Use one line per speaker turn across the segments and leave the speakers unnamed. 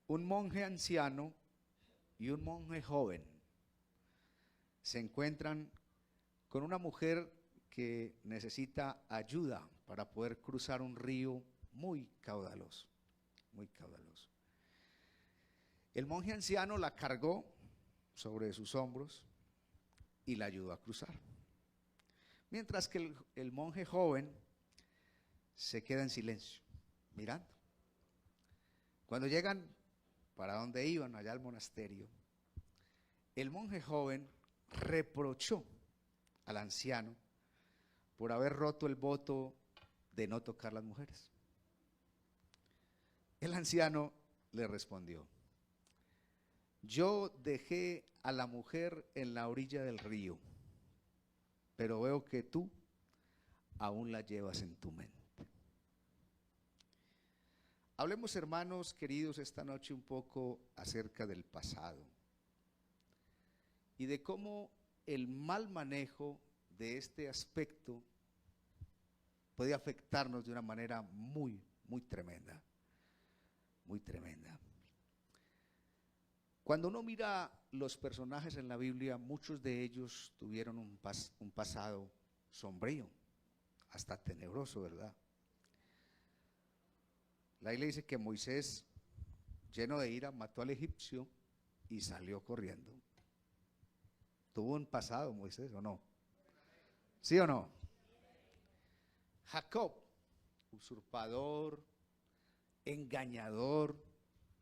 Un monje anciano y un monje joven se encuentran con una mujer que necesita ayuda para poder cruzar un río muy caudaloso, muy caudaloso. El monje anciano la cargó sobre sus hombros y la ayudó a cruzar, mientras que el monje joven se queda en silencio, mirando. Cuando llegan para donde iban, allá al monasterio, el monje joven reprochó al anciano por haber roto el voto de no tocar las mujeres. El anciano le respondió: yo dejé a la mujer en la orilla del río, pero veo que tú aún la llevas en tu mente. Hablemos, hermanos queridos, esta noche un poco acerca del pasado y de cómo el mal manejo de este aspecto puede afectarnos de una manera muy, muy tremenda, muy tremenda. Cuando uno mira los personajes en la Biblia, muchos de ellos tuvieron un pasado sombrío, hasta tenebroso, ¿verdad? La Biblia dice que Moisés, lleno de ira, mató al egipcio y salió corriendo. ¿Tuvo un pasado Moisés o no? ¿Sí o no? Jacob, usurpador, engañador,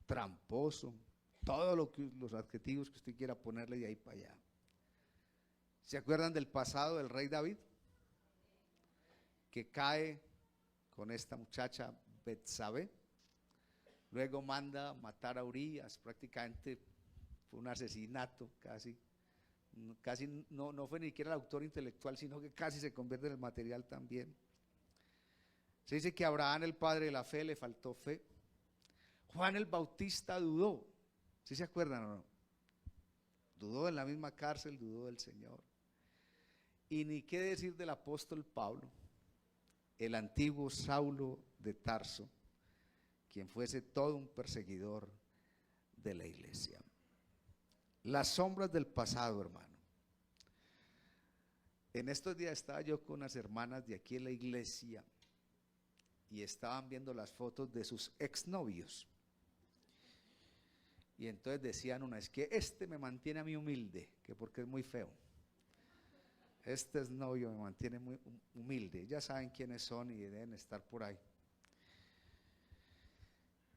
tramposo, todos los adjetivos que usted quiera ponerle de ahí para allá. ¿Se acuerdan del pasado del rey David? Que cae con esta muchacha Betsabé, luego manda matar a Urías, prácticamente fue un asesinato, casi no fue ni siquiera el autor intelectual, sino que casi se convierte en el material también. Se dice que a Abraham, el padre de la fe, le faltó fe. Juan el Bautista dudó, ¿sí se acuerdan o no? Dudó en la misma cárcel, dudó del Señor. Y ni qué decir del apóstol Pablo, el antiguo Saulo de Tarso, quien fuese todo un perseguidor de la iglesia. Las sombras del pasado, hermano. En estos días estaba yo con unas hermanas de aquí en la iglesia y estaban viendo las fotos de sus exnovios. Y entonces decían una, es que este me mantiene a mí humilde, que porque es muy feo. Este exnovio me mantiene muy humilde. Ya saben quiénes son y deben estar por ahí.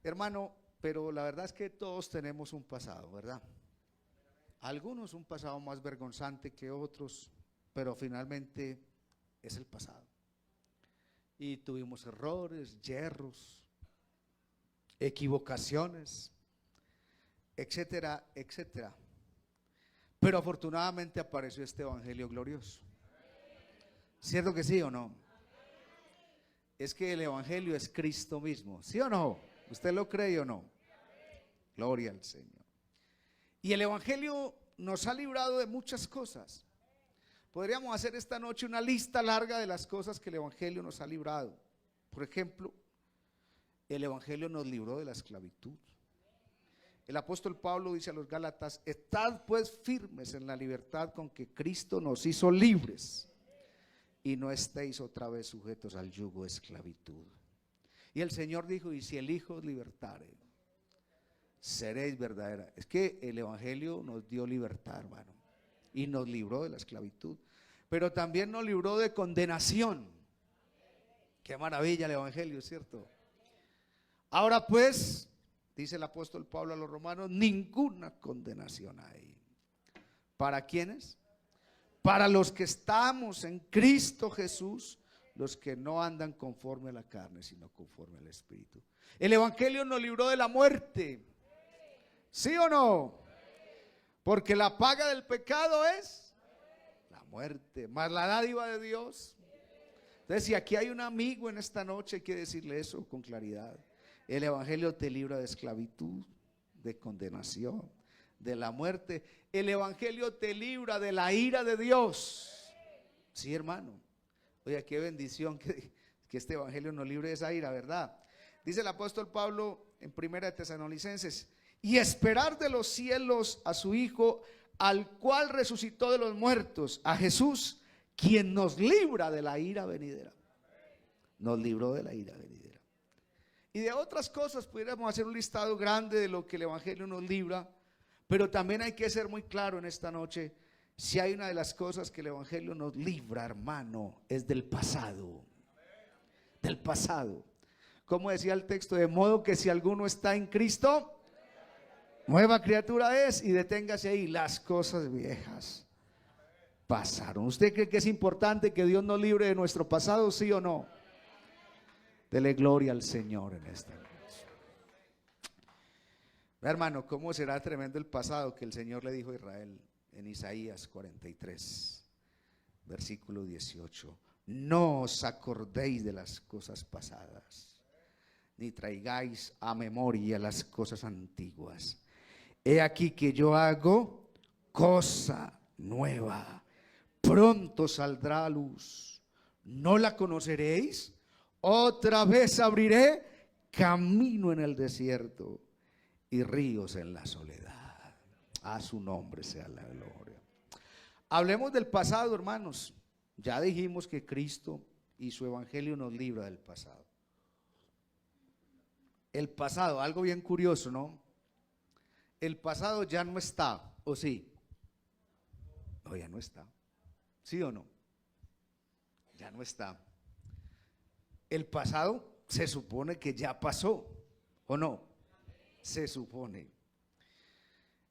Hermano, pero la verdad es que todos tenemos un pasado, ¿verdad? Algunos un pasado más vergonzante que otros, pero finalmente es el pasado. Y tuvimos errores, yerros, equivocaciones, etcétera, etcétera. Pero afortunadamente apareció este evangelio glorioso. ¿Cierto que sí o no? Es que el evangelio es Cristo mismo, ¿sí o no? ¿Usted lo cree o no? Gloria al Señor. Y el evangelio nos ha librado de muchas cosas. Podríamos hacer esta noche una lista larga de las cosas que el evangelio nos ha librado. Por ejemplo, el evangelio nos libró de la esclavitud. El apóstol Pablo dice a los Gálatas: estad pues firmes en la libertad con que Cristo nos hizo libres, y no estéis otra vez sujetos al yugo de esclavitud. Y el Señor dijo: y si el Hijo os libertare, seréis verdadera. Es que el evangelio nos dio libertad, hermano, y nos libró de la esclavitud, pero también nos libró de condenación. Qué maravilla el evangelio, ¿cierto? Ahora pues, dice el apóstol Pablo a los romanos, ninguna condenación hay. ¿Para quiénes? Para los que estamos en Cristo Jesús, los que no andan conforme a la carne, sino conforme al Espíritu. El evangelio nos libró de la muerte, ¿sí o no? Porque la paga del pecado es la muerte, más la dádiva de Dios. Entonces, si aquí hay un amigo en esta noche, hay que decirle eso con claridad. El evangelio te libra de esclavitud, de condenación, de la muerte. El evangelio te libra de la ira de Dios. Sí, hermano. Oye, qué bendición que este evangelio nos libre de esa ira, ¿verdad? Dice el apóstol Pablo en 1 Tesalonicenses: y esperar de los cielos a su Hijo, al cual resucitó de los muertos, a Jesús, quien nos libra de la ira venidera. Nos libró de la ira venidera. Y de otras cosas pudiéramos hacer un listado grande de lo que el Evangelio nos libra, pero también hay que ser muy claro en esta noche, si hay una de las cosas que el Evangelio nos libra, hermano, es del pasado. Del pasado. Como decía el texto, de modo que si alguno está en Cristo, nueva criatura es, y deténgase ahí, las cosas viejas pasaron. ¿Usted cree que es importante que Dios nos libre de nuestro pasado, sí o no? Dele gloria al Señor en esta noche. Hermano, ¿cómo será tremendo el pasado que el Señor le dijo a Israel en Isaías 43, versículo 18? No os acordéis de las cosas pasadas, ni traigáis a memoria las cosas antiguas. He aquí que yo hago cosa nueva, pronto saldrá a luz, ¿no la conoceréis? Otra vez abriré camino en el desierto y ríos en la soledad. A su nombre sea la gloria. Hablemos del pasado, hermanos. Ya dijimos que Cristo y su evangelio nos libra del pasado. El pasado, algo bien curioso, ¿no? El pasado ya no está, ¿o sí? No, ya no está. ¿Sí o no? Ya no está. El pasado se supone que ya pasó, ¿o no? Se supone.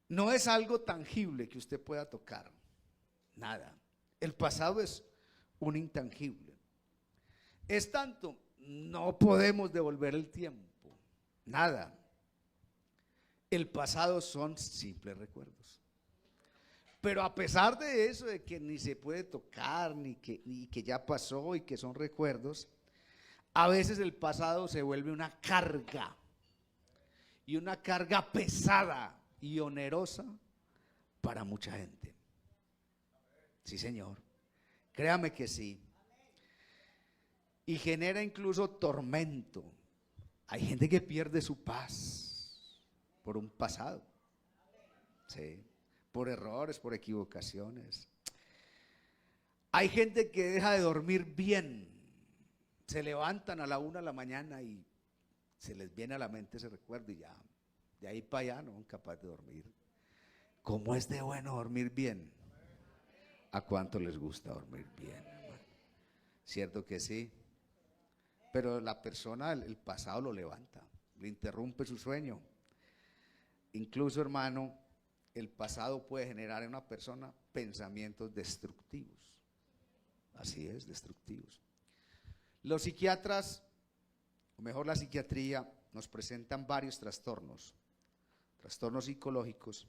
No es algo tangible que usted pueda tocar, nada. El pasado es un intangible. Es tanto, no podemos devolver el tiempo, nada. El pasado son simples recuerdos. Pero a pesar de eso, de que ni se puede tocar, ni que ya pasó y que son recuerdos, a veces el pasado se vuelve una carga, y una carga pesada y onerosa para mucha gente. Sí, Señor, créame que sí. Y genera incluso tormento. Hay gente que pierde su paz por un pasado, sí, por errores, por equivocaciones. Hay gente que deja de dormir bien. Se levantan a la 1 de la mañana y se les viene a la mente ese recuerdo y ya, de ahí para allá no son capaces de dormir. ¿Cómo es de bueno dormir bien? ¿A cuánto les gusta dormir bien, hermano? ¿Cierto que sí? Pero la persona, el pasado lo levanta, le interrumpe su sueño. Incluso, hermano, el pasado puede generar en una persona pensamientos destructivos. Así es, destructivos. Los psiquiatras, o mejor la psiquiatría, nos presentan varios trastornos psicológicos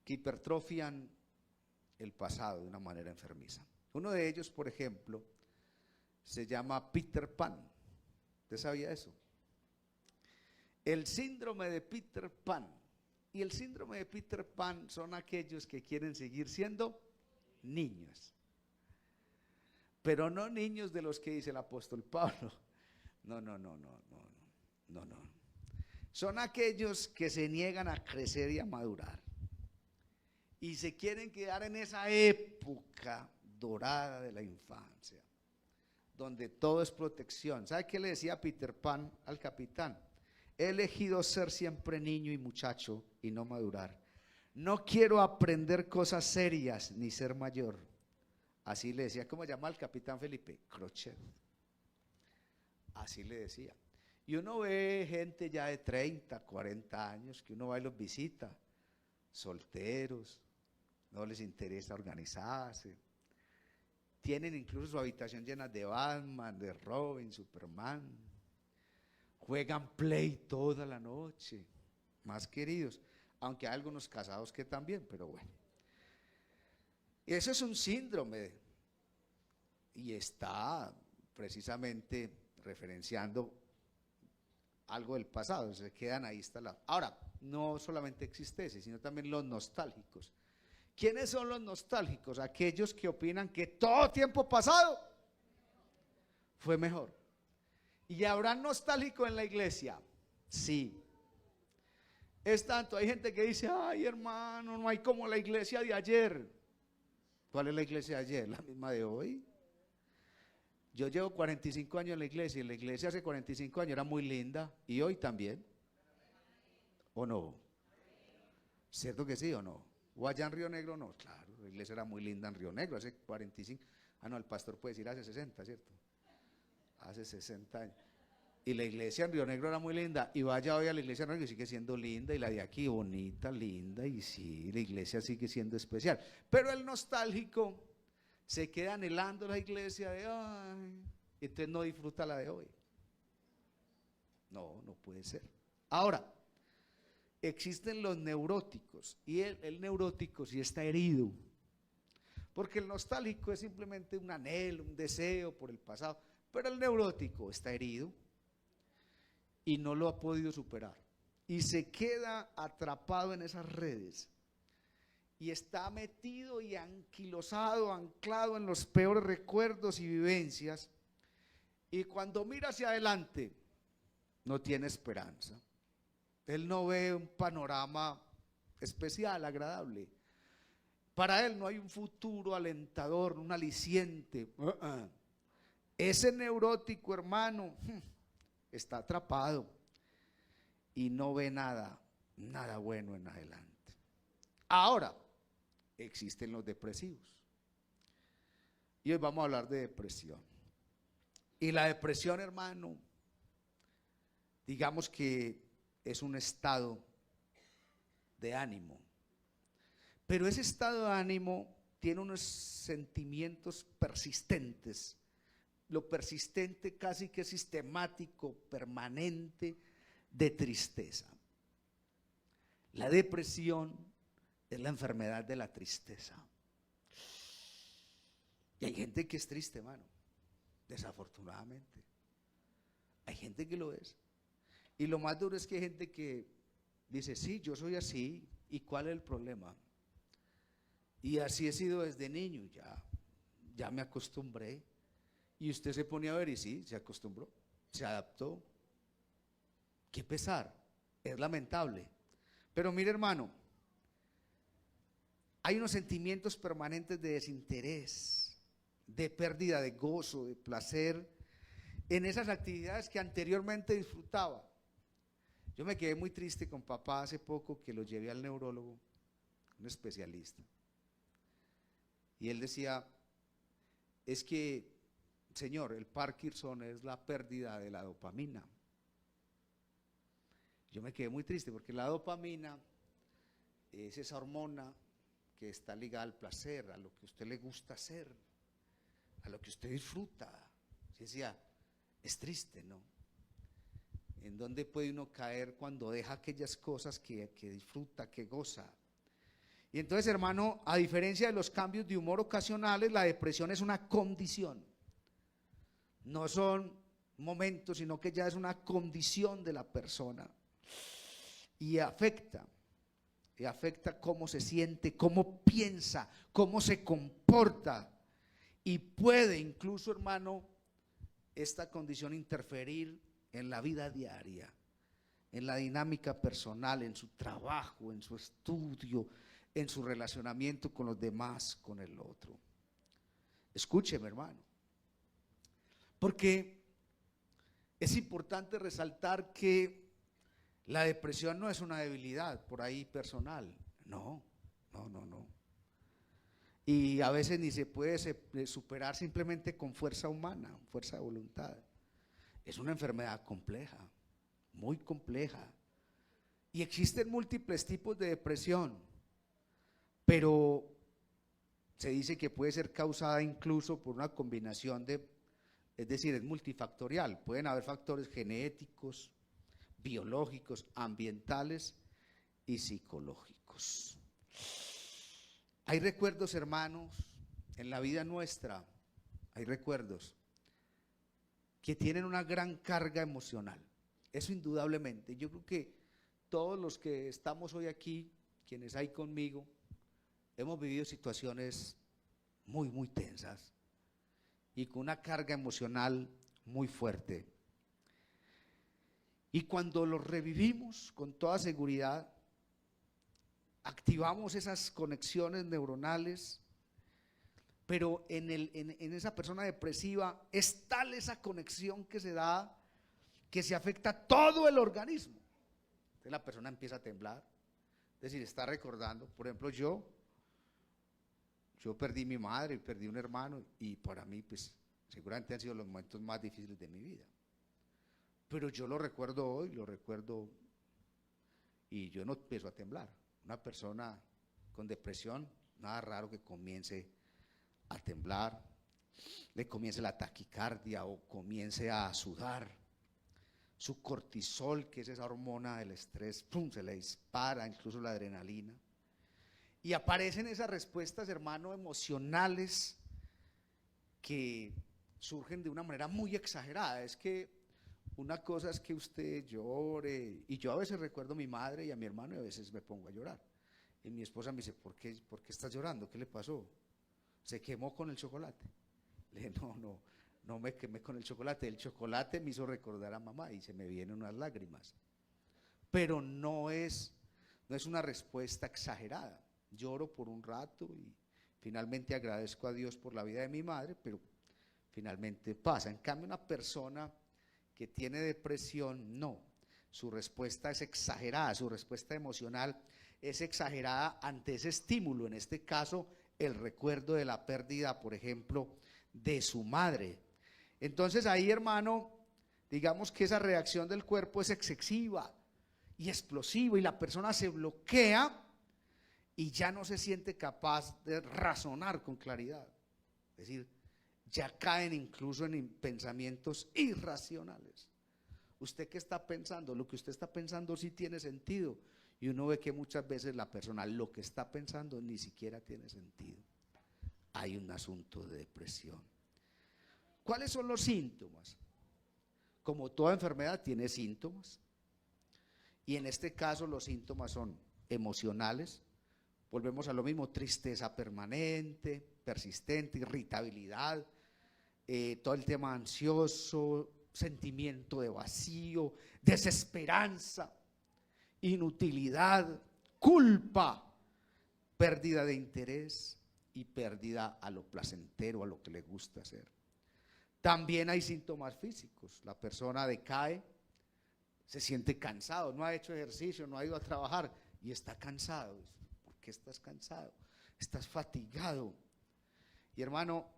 que hipertrofian el pasado de una manera enfermiza. Uno de ellos, por ejemplo, se llama Peter Pan. ¿Usted sabía eso? El síndrome de Peter Pan. Y el síndrome de Peter Pan son aquellos que quieren seguir siendo niños, pero no niños de los que dice el apóstol Pablo. No. Son aquellos que se niegan a crecer y a madurar y se quieren quedar en esa época dorada de la infancia, donde todo es protección. ¿Sabe qué le decía Peter Pan al capitán? He elegido ser siempre niño y muchacho y no madurar. No quiero aprender cosas serias ni ser mayor. Así le decía. ¿Cómo llama el capitán Felipe? Crochet. Así le decía. Y uno ve gente ya de 30, 40 años que uno va y los visita, solteros, no les interesa organizarse, tienen incluso su habitación llena de Batman, de Robin, Superman, juegan play toda la noche, más queridos, aunque hay algunos casados que también, pero bueno. Y eso es un síndrome y está precisamente referenciando algo del pasado, se quedan ahí instalados. Ahora, no solamente existe ese, sino también los nostálgicos. ¿Quiénes son los nostálgicos? Aquellos que opinan que todo tiempo pasado fue mejor. ¿Y habrá nostálgico en la iglesia? Sí. Es tanto, hay gente que dice, ay hermano, no hay como la iglesia de ayer. ¿Cuál es la iglesia de ayer? La misma de hoy. Yo llevo 45 años en la iglesia y la iglesia hace 45 años era muy linda y hoy también. ¿O no? ¿Cierto que sí o no? ¿O allá en Río Negro no? Claro, la iglesia era muy linda en Río Negro hace 45. Ah, no, el pastor puede decir hace 60, ¿cierto? Hace 60 años. Y la iglesia en Río Negro era muy linda. Y vaya hoy a la iglesia en Río Negro y sigue siendo linda. Y la de aquí bonita, linda. Y sí, la iglesia sigue siendo especial. Pero el nostálgico se queda anhelando la iglesia de ay. Entonces no disfruta la de hoy. No, no puede ser. Ahora, existen los neuróticos. Y el neurótico sí está herido. Porque el nostálgico es simplemente un anhelo, un deseo por el pasado. Pero el neurótico está herido y no lo ha podido superar. Y se queda atrapado en esas redes. Y está metido y anquilosado, anclado en los peores recuerdos y vivencias. Y cuando mira hacia adelante, no tiene esperanza. Él no ve un panorama especial, agradable. Para él no hay un futuro alentador, un aliciente. Ese neurótico, hermano, está atrapado y no ve nada bueno en adelante. Ahora, existen los depresivos. Y hoy vamos a hablar de depresión. Y la depresión, hermano, digamos que es un estado de ánimo. Pero ese estado de ánimo tiene unos sentimientos persistentes. Lo persistente casi que sistemático, permanente, de tristeza. La depresión es la enfermedad de la tristeza. Y hay gente que es triste, hermano, desafortunadamente. Hay gente que lo es. Y lo más duro es que hay gente que dice, sí, yo soy así, ¿y cuál es el problema? Y así he sido desde niño, ya me acostumbré. Y usted se pone a ver y sí, se acostumbró, se adaptó. Qué pesar, es lamentable. Pero mire, hermano, hay unos sentimientos permanentes de desinterés, de pérdida de gozo, de placer en esas actividades que anteriormente disfrutaba. Yo me quedé muy triste con papá hace poco que lo llevé al neurólogo, un especialista. Y él decía, es que, señor, el Parkinson es la pérdida de la dopamina. Yo me quedé muy triste porque la dopamina es esa hormona que está ligada al placer, a lo que a usted le gusta hacer, a lo que usted disfruta. Yo decía, es triste, ¿no? ¿En dónde puede uno caer cuando deja aquellas cosas que disfruta, que goza? Y entonces, hermano, a diferencia de los cambios de humor ocasionales, la depresión es una condición. No son momentos, sino que ya es una condición de la persona. Y afecta cómo se siente, cómo piensa, cómo se comporta. Y puede incluso, hermano, esta condición interferir en la vida diaria, en la dinámica personal, en su trabajo, en su estudio, en su relacionamiento con los demás, con el otro. Escúcheme, hermano, porque es importante resaltar que la depresión no es una debilidad por ahí personal, no. Y a veces ni se puede superar simplemente con fuerza humana, fuerza de voluntad. Es una enfermedad compleja, muy compleja. Y existen múltiples tipos de depresión, pero se dice que puede ser causada incluso por una combinación es decir, es multifactorial. Pueden haber factores genéticos, biológicos, ambientales y psicológicos. Hay recuerdos, hermanos, en la vida nuestra, hay recuerdos que tienen una gran carga emocional. Eso indudablemente. Yo creo que todos los que estamos hoy aquí, quienes hay conmigo, hemos vivido situaciones muy, muy tensas y con una carga emocional muy fuerte. Y cuando los revivimos con toda seguridad, activamos esas conexiones neuronales, pero en esa persona depresiva es tal esa conexión que se da que se afecta todo el organismo. Entonces la persona empieza a temblar, es decir, está recordando, por ejemplo, yo perdí mi madre, perdí un hermano y para mí pues seguramente han sido los momentos más difíciles de mi vida. Pero yo lo recuerdo hoy, lo recuerdo y yo no empiezo a temblar. Una persona con depresión, nada raro que comience a temblar, le comience la taquicardia o comience a sudar. Su cortisol, que es esa hormona del estrés, ¡pum!, se le dispara, incluso la adrenalina. Y aparecen esas respuestas, hermano, emocionales que surgen de una manera muy exagerada. Es que una cosa es que usted llore, y yo a veces recuerdo a mi madre y a mi hermano y a veces me pongo a llorar. Y mi esposa me dice, ¿por qué estás llorando? ¿Qué le pasó? ¿Se quemó con el chocolate? Le dije, no me quemé con el chocolate. El chocolate me hizo recordar a mamá y se me vienen unas lágrimas. Pero no es una respuesta exagerada. Lloro por un rato y finalmente agradezco a Dios por la vida de mi madre, pero finalmente pasa. En cambio, una persona que tiene depresión, no, su respuesta es exagerada, su respuesta emocional es exagerada ante ese estímulo, en este caso el recuerdo de la pérdida, por ejemplo, de su madre. Entonces ahí, hermano, digamos que esa reacción del cuerpo es excesiva y explosiva y la persona se bloquea y ya no se siente capaz de razonar con claridad, es decir, ya caen incluso en pensamientos irracionales. ¿Usted qué está pensando? Lo que usted está pensando sí tiene sentido. Y uno ve que muchas veces la persona lo que está pensando ni siquiera tiene sentido. Hay un asunto de depresión. ¿Cuáles son los síntomas? Como toda enfermedad tiene síntomas. Y en este caso los síntomas son emocionales. Volvemos a lo mismo, tristeza permanente, persistente, irritabilidad, todo el tema ansioso, sentimiento de vacío, desesperanza, inutilidad, culpa, pérdida de interés y pérdida a lo placentero, a lo que le gusta hacer. También hay síntomas físicos, la persona decae, se siente cansado, no ha hecho ejercicio, no ha ido a trabajar y está cansado. ¿Por qué estás cansado? Estás fatigado. Y hermano,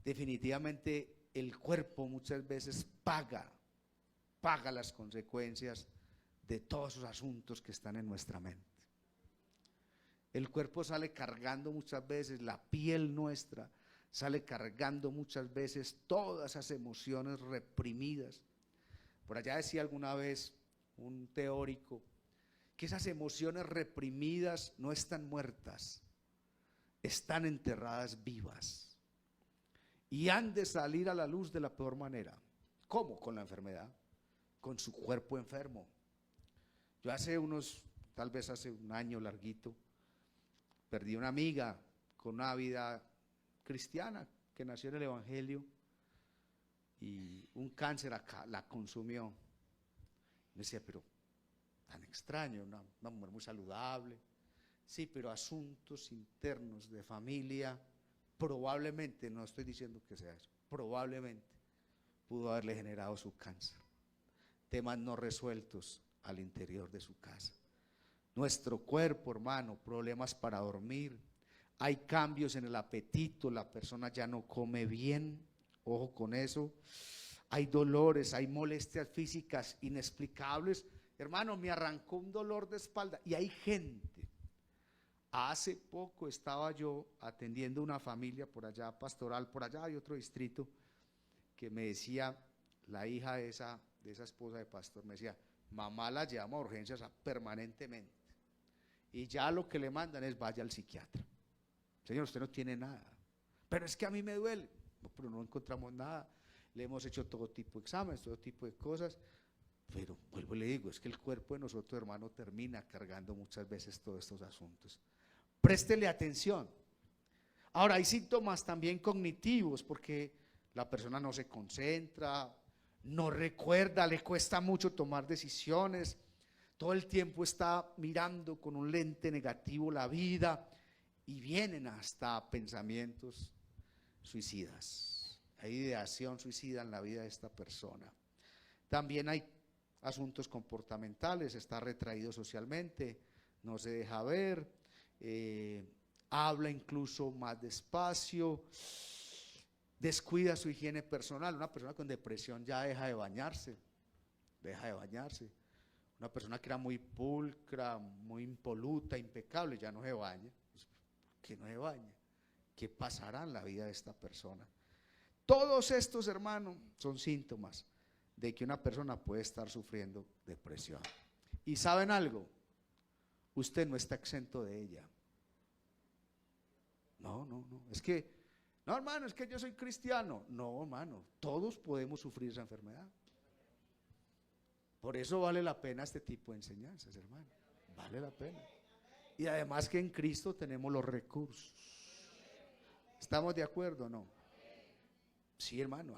definitivamente el cuerpo muchas veces paga las consecuencias de todos esos asuntos que están en nuestra mente. El cuerpo sale cargando muchas veces, la piel nuestra sale cargando muchas veces todas esas emociones reprimidas. Por allá decía alguna vez un teórico que esas emociones reprimidas no están muertas, están enterradas vivas y han de salir a la luz de la peor manera. ¿Cómo? Con la enfermedad, con su cuerpo enfermo. Yo tal vez hace un año larguito, perdí una amiga con una vida cristiana que nació en el Evangelio y un cáncer acá la consumió. Me decía, pero tan extraño, una mujer muy saludable. Sí, pero asuntos internos de familia, probablemente, no estoy diciendo que sea eso, probablemente pudo haberle generado su cáncer. Temas no resueltos al interior de su casa. Nuestro cuerpo, hermano, problemas para dormir, hay cambios en el apetito, la persona ya no come bien, ojo con eso, hay dolores, hay molestias físicas inexplicables. Hermano, me arrancó un dolor de espalda y hay gente. Hace poco estaba yo atendiendo una familia por allá, pastoral, por allá hay otro distrito, que me decía, la hija de esa esposa de pastor, me decía, mamá la llama a urgencias permanentemente y ya lo que le mandan es vaya al psiquiatra. Señor, usted no tiene nada, pero es que a mí me duele. No, pero no encontramos nada, le hemos hecho todo tipo de exámenes, todo tipo de cosas, pero vuelvo y le digo, es que el cuerpo de nosotros, hermano, termina cargando muchas veces todos estos asuntos. Préstele atención. Ahora, hay síntomas también cognitivos, porque la persona no se concentra, no recuerda, le cuesta mucho tomar decisiones, todo el tiempo está mirando con un lente negativo la vida y vienen hasta pensamientos suicidas. Hay ideación suicida en la vida de esta persona. También hay asuntos comportamentales, está retraído socialmente, no se deja ver, habla incluso más despacio, descuida su higiene personal. Una persona con depresión ya deja de bañarse. Una persona que era muy pulcra, muy impoluta, impecable, ya no se baña. ¿Por qué no se baña? ¿Qué pasará en la vida de esta persona? Todos estos, hermanos, son síntomas de que una persona puede estar sufriendo depresión. ¿Y saben algo? Usted no está exento de ella. No, es que, no, hermano, es que yo soy cristiano. No, hermano, todos podemos sufrir esa enfermedad. Por eso vale la pena este tipo de enseñanzas, hermano. Vale la pena. Y además que en Cristo tenemos los recursos. ¿Estamos de acuerdo o no? Sí, hermano,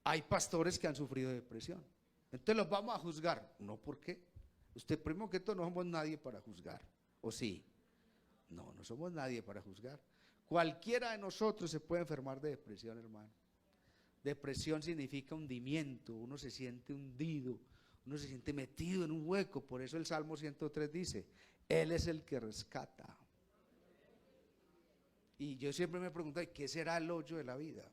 hay pastores que han sufrido depresión. Entonces los vamos a juzgar. No, ¿por qué? Usted, primero que todo, no somos nadie para juzgar. ¿O sí? No somos nadie para juzgar. Cualquiera de nosotros se puede enfermar de depresión, hermano. Depresión significa hundimiento. Uno se siente hundido, uno se siente metido en un hueco. Por eso el Salmo 103 dice: Él es el que rescata. Y yo siempre me pregunto, ¿qué será el hoyo de la vida?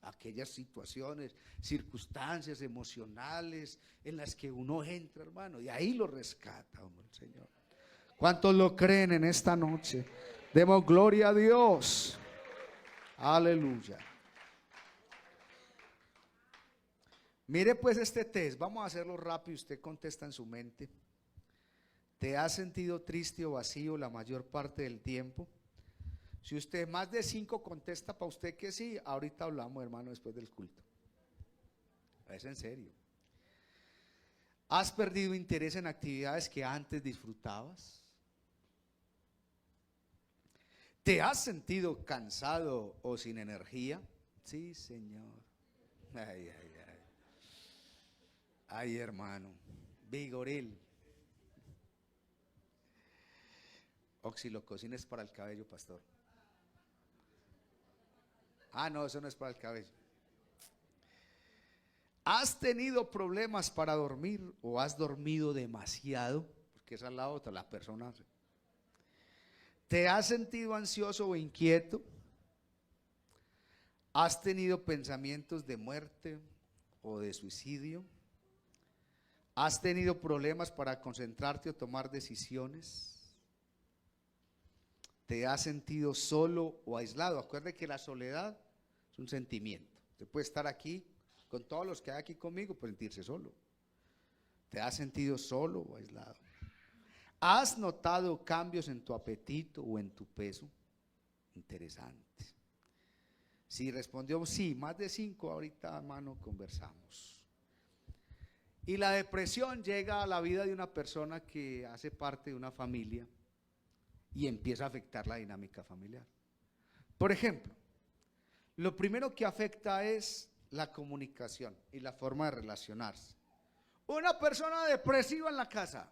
Aquellas situaciones, circunstancias emocionales en las que uno entra, hermano, y ahí lo rescata, hombre, el Señor. ¿Cuántos lo creen en esta noche? Demos gloria a Dios. Aleluya. Mire pues este test, vamos a hacerlo rápido, usted contesta en su mente. ¿Te has sentido triste o vacío la mayor parte del tiempo? Si usted más de 5 contesta para usted que sí, ahorita hablamos, hermano, después del culto. Es en serio. ¿Has perdido interés en actividades que antes disfrutabas? ¿Te has sentido cansado o sin energía? Sí, Señor. Ay, hermano. Vigoril. Oxilococina es para el cabello, pastor. No, eso no es para el cabello. ¿Has tenido problemas para dormir o has dormido demasiado? Porque esa es la otra, la persona. ¿Te has sentido ansioso o inquieto? ¿Has tenido pensamientos de muerte o de suicidio? ¿Has tenido problemas para concentrarte o tomar decisiones? ¿Te has sentido solo o aislado? Acuerde que la soledad es un sentimiento. Usted puede estar aquí con todos los que hay aquí conmigo, puede sentirse solo. ¿Te has sentido solo o aislado? ¿Has notado cambios en tu apetito o en tu peso? Interesante. Si respondió sí, más de 5, ahorita, hermano, conversamos. Y la depresión llega a la vida de una persona que hace parte de una familia y empieza a afectar la dinámica familiar. Por ejemplo, lo primero que afecta es la comunicación y la forma de relacionarse. Una persona depresiva en la casa,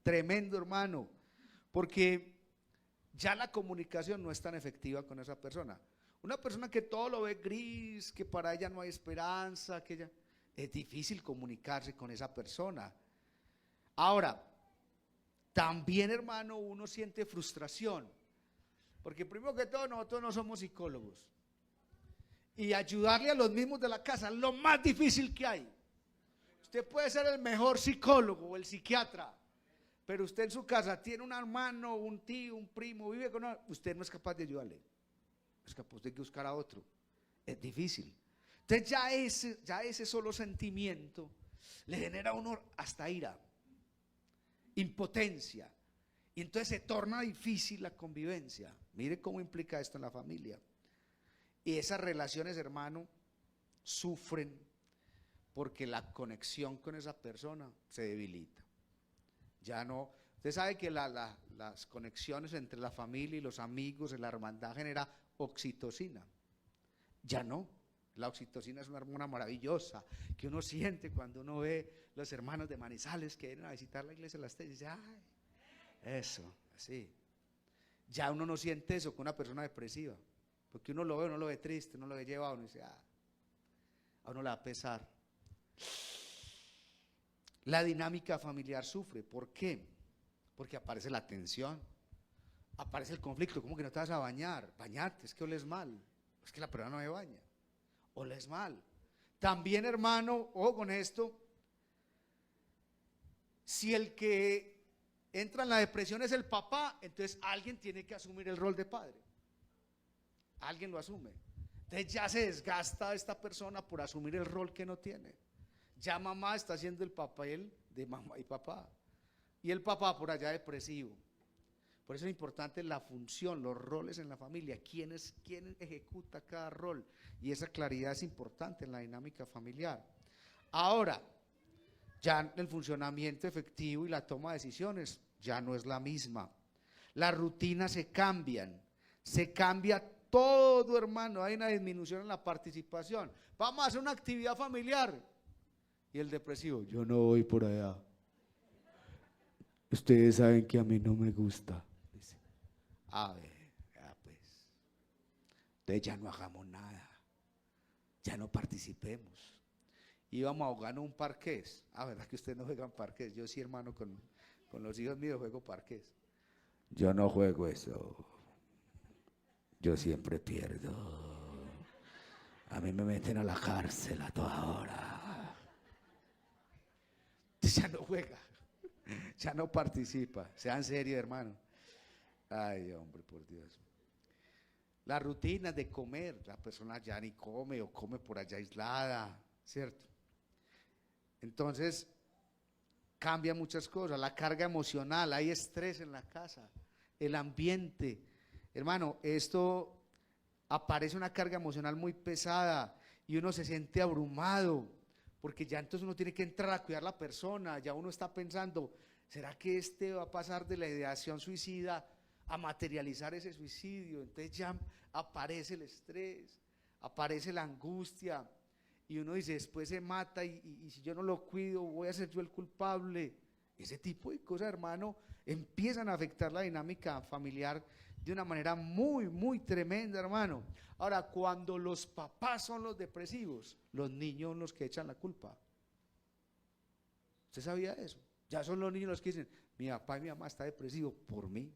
tremendo, hermano, porque ya la comunicación no es tan efectiva con esa persona. Una persona que todo lo ve gris, que para ella no hay esperanza, que ella, es difícil comunicarse con esa persona. Ahora, también, hermano, uno siente frustración, porque primero que todo nosotros no somos psicólogos, y ayudarle a los mismos de la casa es lo más difícil que hay. Usted puede ser el mejor psicólogo o el psiquiatra, pero usted en su casa tiene un hermano, un tío, un primo, vive con él, usted no es capaz de ayudarle, es capaz de buscar a otro, es difícil. Entonces ya ese solo sentimiento le genera a uno hasta ira, impotencia, y entonces se torna difícil la convivencia. Mire cómo implica esto en la familia. Y esas relaciones, hermano, sufren porque la conexión con esa persona se debilita. Ya no, usted sabe que las conexiones entre la familia y los amigos, en la hermandad, genera oxitocina. Ya no. La oxitocina es una hormona maravillosa que uno siente cuando uno ve los hermanos de Manizales que vienen a visitar la iglesia de las Tejas y dice, ay, eso, así. Ya uno no siente eso con una persona depresiva, porque uno lo ve triste, uno lo ve llevado, uno dice, a uno le va a pesar. La dinámica familiar sufre, ¿por qué? Porque aparece la tensión, aparece el conflicto. ¿Cómo que no te vas a bañar? Bañarte, es que oles mal, es que la persona no me baña, oles mal. También, hermano, ojo con esto, si el que entra en la depresión es el papá, entonces alguien tiene que asumir el rol de padre, alguien lo asume. Entonces ya se desgasta esta persona por asumir el rol que no tiene. Ya mamá está haciendo el papel de mamá y papá, y el papá por allá depresivo. Por eso es importante la función, los roles en la familia, quién ejecuta cada rol, y esa claridad es importante en la dinámica familiar. Ahora, ya el funcionamiento efectivo y la toma de decisiones ya no es la misma. Las rutinas se cambian, se cambia todo, hermano. Hay una disminución en la participación. Vamos a hacer una actividad familiar. Y el depresivo, yo no voy por allá. Ustedes saben que a mí no me gusta. Dice, a ver, ya pues, entonces ya no hagamos nada, ya no participemos. Íbamos a jugar un parqués. Verdad que ustedes no juegan parqués. Yo sí, hermano, con los hijos míos juego parqués. Yo no juego eso. Yo siempre pierdo. A mí me meten a la cárcel a toda hora. Ya no juega, ya no participa. Sean serios, hermano. Ay, hombre, por Dios. Las rutinas de comer, la persona ya ni come o come por allá aislada, ¿cierto? Entonces, cambia muchas cosas, la carga emocional, hay estrés en la casa, el ambiente. Hermano, esto aparece una carga emocional muy pesada y uno se siente abrumado, porque ya entonces uno tiene que entrar a cuidar a la persona, ya uno está pensando, ¿será que este va a pasar de la ideación suicida a materializar ese suicidio? Entonces ya aparece el estrés, aparece la angustia. Y uno dice, después se mata y si yo no lo cuido, voy a ser yo el culpable. Ese tipo de cosas, hermano, empiezan a afectar la dinámica familiar de una manera muy, muy tremenda, hermano. Ahora, cuando los papás son los depresivos, los niños son los que echan la culpa. ¿Usted sabía eso? Ya son los niños los que dicen, mi papá y mi mamá están depresivos por mí.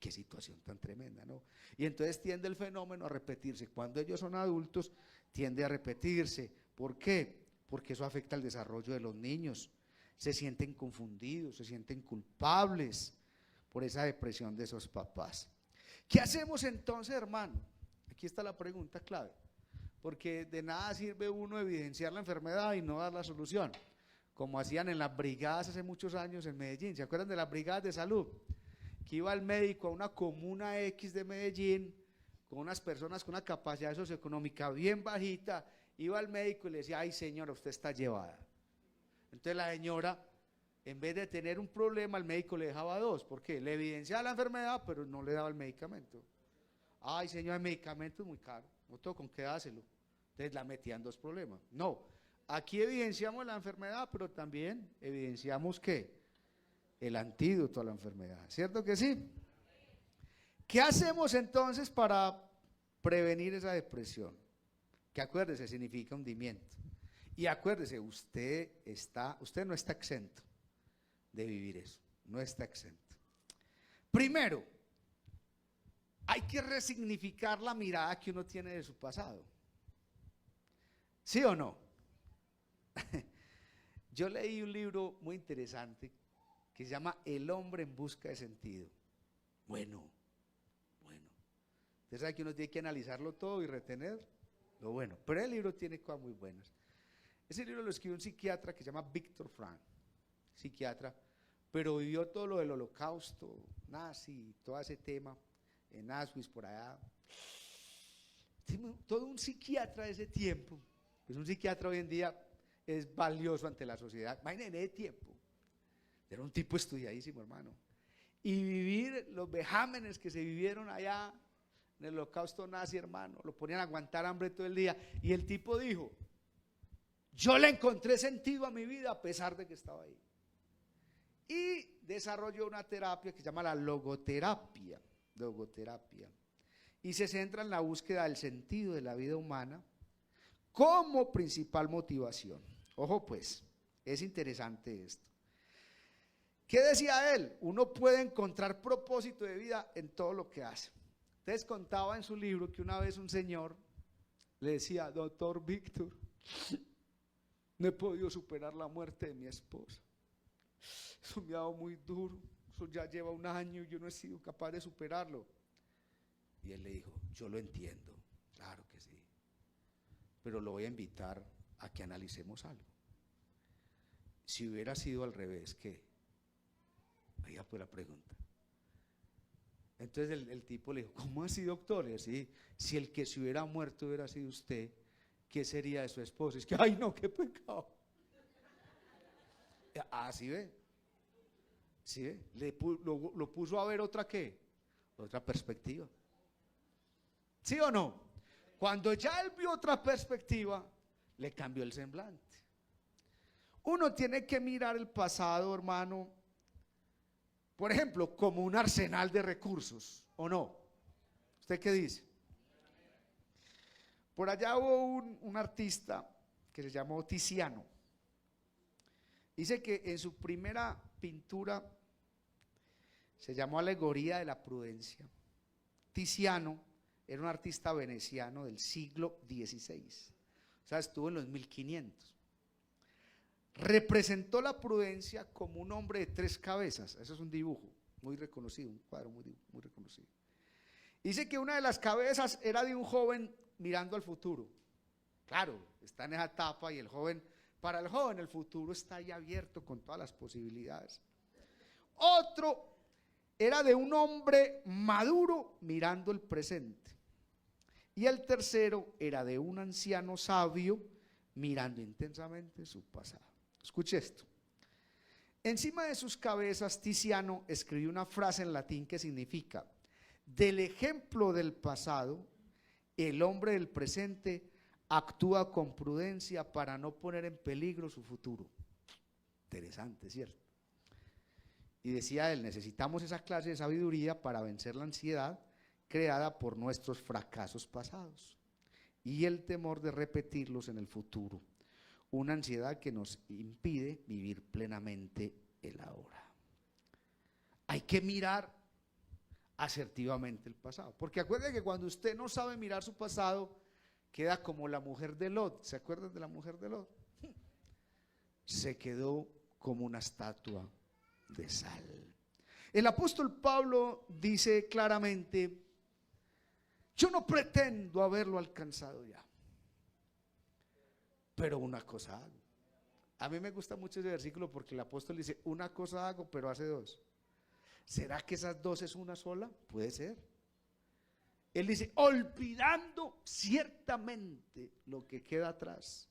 Qué situación tan tremenda, ¿no? Y entonces tiende el fenómeno a repetirse. Cuando ellos son adultos, tiende a repetirse. ¿Por qué? Porque eso afecta al desarrollo de los niños. Se sienten confundidos, se sienten culpables por esa depresión de esos papás. ¿Qué hacemos entonces, hermano? Aquí está la pregunta clave. Porque de nada sirve uno evidenciar la enfermedad y no dar la solución. Como hacían en las brigadas hace muchos años en Medellín. ¿Se acuerdan de las brigadas de salud? Que iba el médico a una comuna X de Medellín, con unas personas con una capacidad socioeconómica bien bajita, iba al médico y le decía, ay señora, usted está llevada. Entonces la señora, en vez de tener un problema, el médico le dejaba dos. ¿Por qué? Le evidenciaba la enfermedad, pero no le daba el medicamento. Ay señora, el medicamento es muy caro, no tengo con qué dárselo. Entonces la metían dos problemas. No, aquí evidenciamos la enfermedad, pero también evidenciamos ¿qué? El antídoto a la enfermedad, ¿cierto que sí? ¿Qué hacemos entonces para prevenir esa depresión? Que acuérdese, significa hundimiento. Y acuérdese, usted no está exento de vivir eso, no está exento. Primero, hay que resignificar la mirada que uno tiene de su pasado. ¿Sí o no? Yo leí un libro muy interesante que se llama El hombre en busca de sentido. Bueno. Usted sabe que uno tiene que analizarlo todo y retener lo bueno, pero el libro tiene cosas muy buenas. Ese libro lo escribió un psiquiatra que se llama Viktor Frankl, psiquiatra, pero vivió todo lo del holocausto, nazi, todo ese tema, en Auschwitz, por allá. Todo un psiquiatra de ese tiempo, pues un psiquiatra hoy en día es valioso ante la sociedad. Imagínense ese tiempo. Era un tipo estudiadísimo, hermano. Y vivir los vejámenes que se vivieron allá En el holocausto nazi, hermano, lo ponían a aguantar hambre todo el día. Y el tipo dijo, yo le encontré sentido a mi vida a pesar de que estaba ahí. Y desarrolló una terapia que se llama la logoterapia. Y se centra en la búsqueda del sentido de la vida humana como principal motivación. Ojo pues, es interesante esto. ¿Qué decía él? Uno puede encontrar propósito de vida en todo lo que hace. Entonces contaba en su libro que una vez un señor le decía, doctor Víctor, no he podido superar la muerte de mi esposa. Eso me ha dado muy duro, eso ya lleva un año y yo no he sido capaz de superarlo. Y él le dijo, yo lo entiendo, claro que sí, pero lo voy a invitar a que analicemos algo. Si hubiera sido al revés, ¿qué? Ahí fue la pregunta. Entonces el tipo le dijo, ¿cómo así, doctor? Y así, si el que se hubiera muerto hubiera sido usted, ¿qué sería de su esposa? Es que, ay no, qué pecado. ¿Sí ve? ¿Sí ve? Lo puso a ver otra ¿qué? Otra perspectiva. ¿Sí o no? Cuando ya él vio otra perspectiva, le cambió el semblante. Uno tiene que mirar el pasado, hermano, por ejemplo, como un arsenal de recursos, ¿o no? ¿Usted qué dice? Por allá hubo un artista que se llamó Tiziano. Dice que en su primera pintura se llamó Alegoría de la Prudencia. Tiziano era un artista veneciano del siglo XVI, o sea, estuvo en los 1500. Representó la prudencia como un hombre de 3 cabezas. Eso es un dibujo muy reconocido, un cuadro muy reconocido. Dice que una de las cabezas era de un joven mirando al futuro. Claro, está en esa etapa y para el joven el futuro está ahí abierto con todas las posibilidades. Otro era de un hombre maduro mirando el presente. Y el tercero era de un anciano sabio mirando intensamente su pasado. Escuche esto. Encima de sus cabezas, Tiziano escribió una frase en latín que significa: del ejemplo del pasado, el hombre del presente actúa con prudencia para no poner en peligro su futuro. Interesante, ¿cierto? Y decía él, necesitamos esa clase de sabiduría para vencer la ansiedad creada por nuestros fracasos pasados y el temor de repetirlos en el futuro. Una ansiedad que nos impide vivir plenamente el ahora. Hay que mirar asertivamente el pasado, porque acuérdense que cuando usted no sabe mirar su pasado, queda como la mujer de Lot. ¿Se acuerdan de la mujer de Lot? Se quedó como una estatua de sal. El apóstol Pablo dice claramente: yo no pretendo haberlo alcanzado ya, pero una cosa hago. A mí me gusta mucho ese versículo porque el apóstol dice: una cosa hago, pero hace 2. ¿Será que esas 2 es una sola? Puede ser. Él dice: olvidando ciertamente lo que queda atrás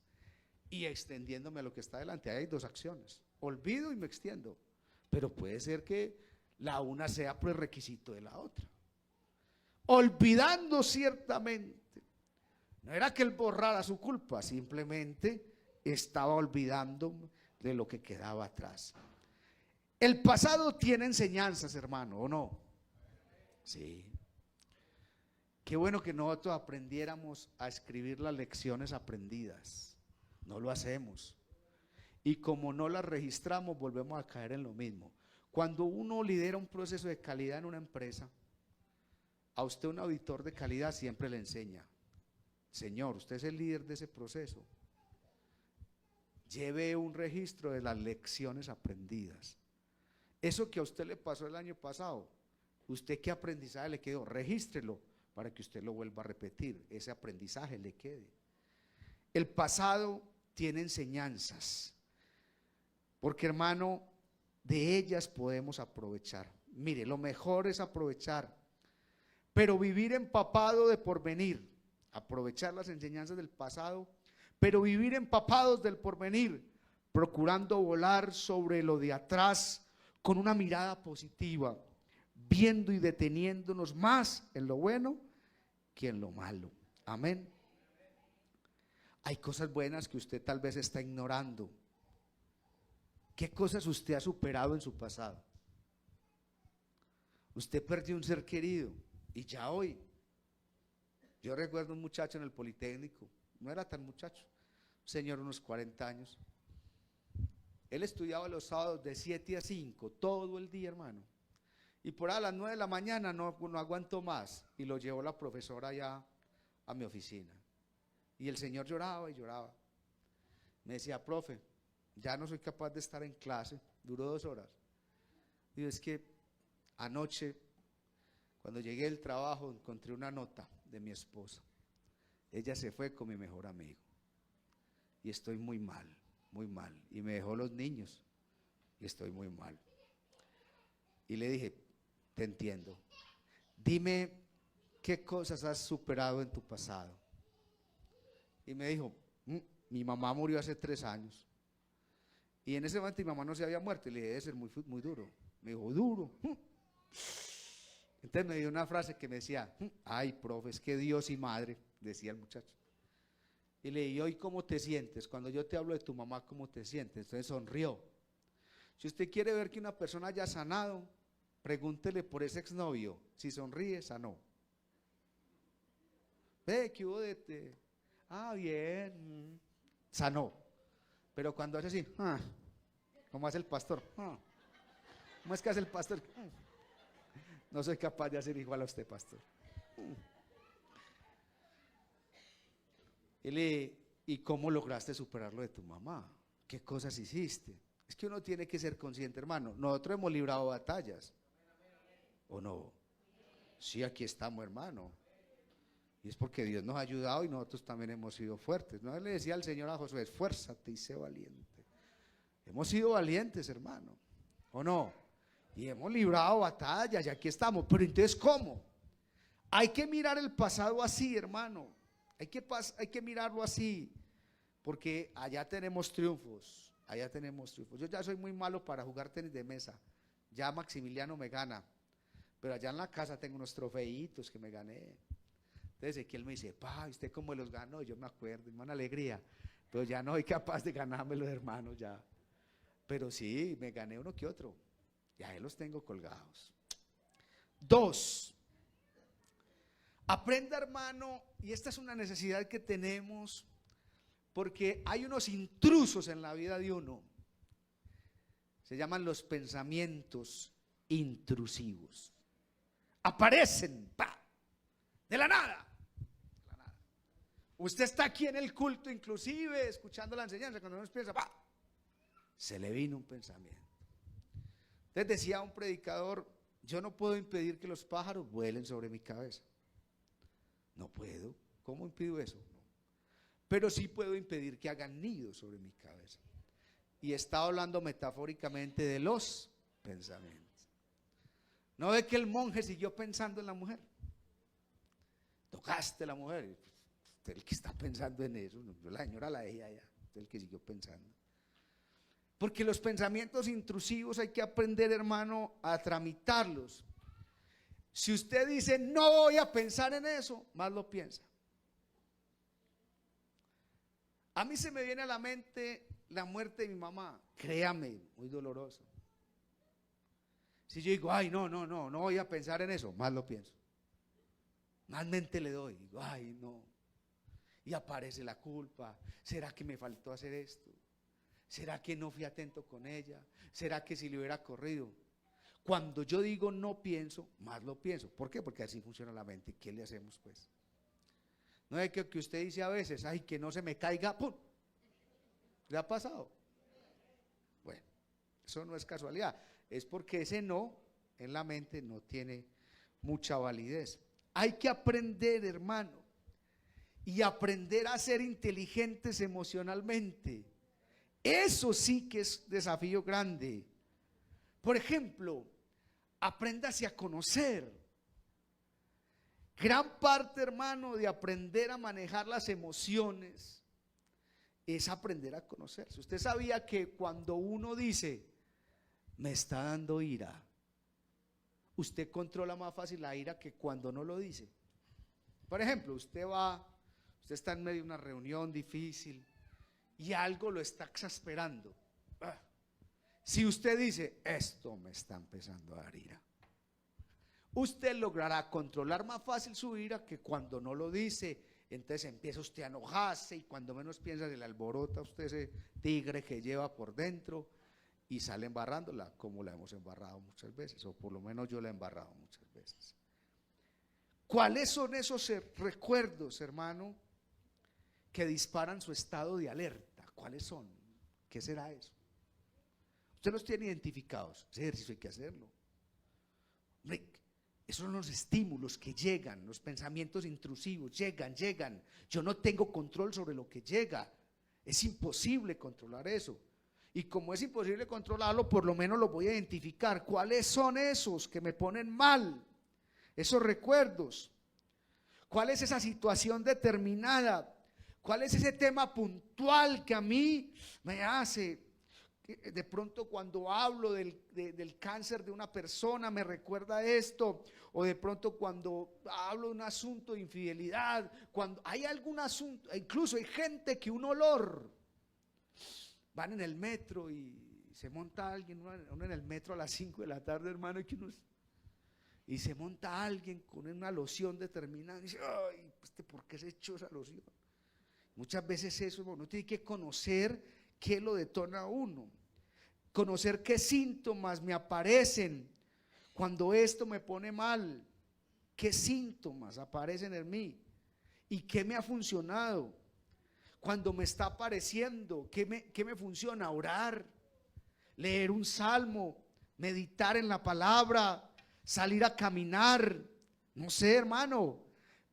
y extendiéndome a lo que está delante. Hay 2 acciones: olvido y me extiendo. Pero puede ser que la una sea prerequisito de la otra. Olvidando ciertamente. No era que él borrara su culpa, simplemente estaba olvidando de lo que quedaba atrás. El pasado tiene enseñanzas, hermano, ¿o no? Sí. Qué bueno que nosotros aprendiéramos a escribir las lecciones aprendidas. No lo hacemos. Y como no las registramos, volvemos a caer en lo mismo. Cuando uno lidera un proceso de calidad en una empresa, a usted un auditor de calidad siempre le enseña: señor, usted es el líder de ese proceso, lleve un registro de las lecciones aprendidas. Eso que a usted le pasó el año pasado, ¿usted qué aprendizaje le quedó? Regístrelo para que usted lo vuelva a repetir, ese aprendizaje le quede. El pasado tiene enseñanzas, porque, hermano, de ellas podemos aprovechar. Mire, lo mejor es aprovechar, pero vivir empapado de porvenir. Aprovechar las enseñanzas del pasado, pero vivir empapados del porvenir, procurando volar sobre lo de atrás con una mirada positiva, viendo y deteniéndonos más en lo bueno que en lo malo. Amén. Hay cosas buenas que usted tal vez está ignorando. ¿Qué cosas usted ha superado en su pasado? Usted perdió un ser querido y ya hoy. Yo recuerdo un muchacho en el Politécnico, no era tan muchacho, un señor unos 40 años. Él estudiaba los sábados de 7 a 5, todo el día, hermano. Y por ahí a las 9 de la mañana no aguantó más y lo llevó la profesora allá a mi oficina. Y el señor lloraba y lloraba. Me decía, profe, ya no soy capaz de estar en clase, duró 2 horas. Digo, es que anoche, cuando llegué del trabajo, encontré una nota de mi esposa. Ella se fue con mi mejor amigo. Y estoy muy mal, muy mal. Y me dejó los niños. Y estoy muy mal. Y le dije, te entiendo. Dime qué cosas has superado en tu pasado. Y me dijo, mi mamá murió hace 3 años. Y en ese momento mi mamá no se había muerto. Y le dije, debe ser muy, muy duro. Me dijo, duro. Entonces me dio una frase que me decía, ay, profe, es que Dios y madre, decía el muchacho. Y le dije, ¿hoy cómo te sientes? Cuando yo te hablo de tu mamá, ¿cómo te sientes? Entonces sonrió. Si usted quiere ver que una persona haya sanado, pregúntele por ese exnovio. Si sonríe, sanó. Ve, ¿qué hubo de te? Ah, bien. Sanó. Pero cuando hace así, ¿cómo hace el pastor? ¿Cómo es que hace el pastor? No soy capaz de hacer igual a usted, pastor. ¿Y cómo lograste superar lo de tu mamá? ¿Qué cosas hiciste? Es que uno tiene que ser consciente, hermano. Nosotros hemos librado batallas, ¿o no? Sí, aquí estamos, hermano. Y es porque Dios nos ha ayudado y nosotros también hemos sido fuertes. No le decía al Señor a Josué, esfuérzate y sé valiente. Hemos sido valientes, hermano, ¿o no? Y hemos librado batallas y aquí estamos. Pero entonces, ¿cómo? Hay que mirar el pasado así, hermano. Hay que mirarlo así. Porque allá tenemos triunfos. Allá tenemos triunfos. Yo ya soy muy malo para jugar tenis de mesa. Ya Maximiliano me gana. Pero allá en la casa tengo unos trofeitos que me gané. Entonces Ezequiel me dice, pa, ¿usted cómo los ganó? Y yo me acuerdo, hermano, alegría. Pero ya no soy capaz de ganármelos, hermano, ya. Pero sí, me gané uno que otro. Y ahí los tengo colgados. 2. Aprenda, hermano, y esta es una necesidad que tenemos, porque hay unos intrusos en la vida de uno. Se llaman los pensamientos intrusivos. Aparecen, ¡pa!, de la nada. Usted está aquí en el culto, inclusive, escuchando la enseñanza, cuando uno piensa, ¡pa!, se le vino un pensamiento. Entonces decía un predicador, yo no puedo impedir que los pájaros vuelen sobre mi cabeza. No puedo. ¿Cómo impido eso? No. Pero sí puedo impedir que hagan nido sobre mi cabeza. Y estaba hablando metafóricamente de los pensamientos. ¿No ve que el monje siguió pensando en la mujer? Tocaste la mujer. Usted el que está pensando en eso. La señora la dejé allá. Usted el que siguió pensando. Porque los pensamientos intrusivos hay que aprender, hermano, a tramitarlos. Si usted dice, no voy a pensar en eso, más lo piensa. A mí se me viene a la mente la muerte de mi mamá. Créame, muy doloroso. Si yo digo, ay, no voy a pensar en eso, más lo pienso. Más mente le doy. Digo, ay, no. Y aparece la culpa. ¿Será que me faltó hacer esto? ¿Será que no fui atento con ella? ¿Será que si le hubiera corrido? Cuando yo digo no pienso, más lo pienso. ¿Por qué? Porque así funciona la mente. ¿Qué le hacemos pues? No es que usted dice a veces, ay, que no se me caiga, ¡pum! ¿Le ha pasado? Bueno, eso no es casualidad. Es porque ese no en la mente no tiene mucha validez. Hay que aprender, hermano, y aprender a ser inteligentes emocionalmente. Eso sí que es desafío grande. Por ejemplo, apréndase a conocer. Gran parte, hermano, de aprender a manejar las emociones es aprender a conocerse. Usted sabía que cuando uno dice, me está dando ira, usted controla más fácil la ira que cuando no lo dice. Por ejemplo, usted está en medio de una reunión difícil y algo lo está exasperando. Si usted dice, esto me está empezando a dar ira, usted logrará controlar más fácil su ira que cuando no lo dice. Entonces empieza usted a enojarse y cuando menos piensa se le alborota usted ese tigre que lleva por dentro y sale embarrándola, como la hemos embarrado muchas veces, o por lo menos yo la he embarrado muchas veces. ¿Cuáles son esos recuerdos, hermano, que disparan su estado de alerta? ¿Cuáles son? ¿Qué será eso? Usted los tiene identificados. Ese ejercicio hay que hacerlo. Esos son los estímulos que llegan, los pensamientos intrusivos, llegan. Yo no tengo control sobre lo que llega. Es imposible controlar eso. Y como es imposible controlarlo, por lo menos lo voy a identificar. ¿Cuáles son esos que me ponen mal? Esos recuerdos. ¿Cuál es esa situación determinada? ¿Cuál es ese tema puntual que a mí me hace? De pronto cuando hablo del cáncer de una persona me recuerda esto, o de pronto cuando hablo de un asunto de infidelidad, cuando hay algún asunto, incluso hay gente que un olor, van en el metro y se monta alguien, uno en el metro a las 5 de la tarde, hermano, y se monta alguien con una loción determinada y dice, ay, ¿por qué se echó esa loción? Muchas veces eso, uno tiene que conocer qué lo detona a uno, conocer qué síntomas me aparecen cuando esto me pone mal, qué síntomas aparecen en mí y qué me ha funcionado. Cuando me está apareciendo, ¿qué me funciona? Orar, leer un salmo, meditar en la palabra, salir a caminar, no sé, hermano,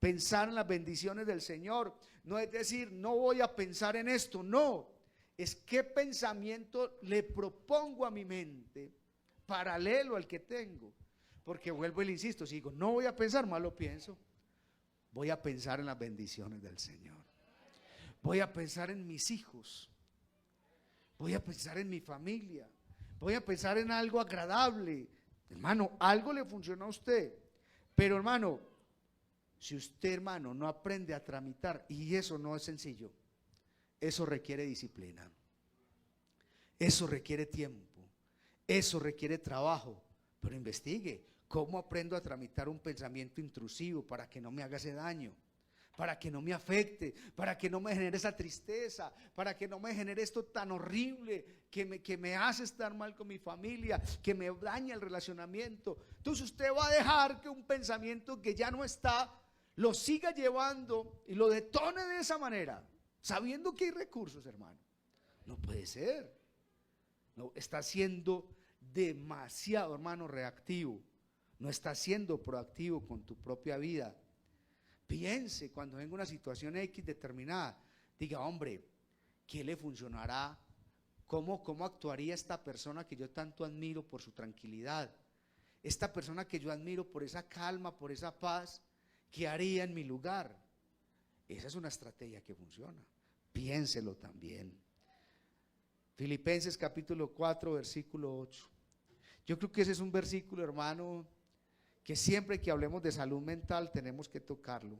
pensar en las bendiciones del Señor. No es decir, no voy a pensar en esto, no, es qué pensamiento le propongo a mi mente paralelo al que tengo. Porque vuelvo y le insisto, si digo, no voy a pensar, mal lo pienso. Voy a pensar en las bendiciones del Señor. Voy a pensar en mis hijos. Voy a pensar en mi familia. Voy a pensar en algo agradable. Hermano, algo le funciona a usted. Pero hermano, si usted, hermano, no aprende a tramitar, y eso no es sencillo, eso requiere disciplina, eso requiere tiempo, eso requiere trabajo, pero investigue cómo aprendo a tramitar un pensamiento intrusivo para que no me haga ese daño, para que no me afecte, para que no me genere esa tristeza, para que no me genere esto tan horrible que me hace estar mal con mi familia, que me daña el relacionamiento. Entonces usted va a dejar que un pensamiento que ya no está lo siga llevando y lo detone de esa manera, sabiendo que hay recursos, hermano. No puede ser. No, está siendo demasiado, hermano, reactivo. No está siendo proactivo con tu propia vida. Piense cuando venga una situación X determinada, diga, hombre, ¿qué le funcionará? ¿Cómo actuaría esta persona que yo tanto admiro por su tranquilidad? Esta persona que yo admiro por esa calma, por esa paz, ¿qué haría en mi lugar? Esa es una estrategia que funciona. Piénselo también. Filipenses capítulo 4, versículo 8. Yo creo que ese es un versículo, hermano, que siempre que hablemos de salud mental tenemos que tocarlo.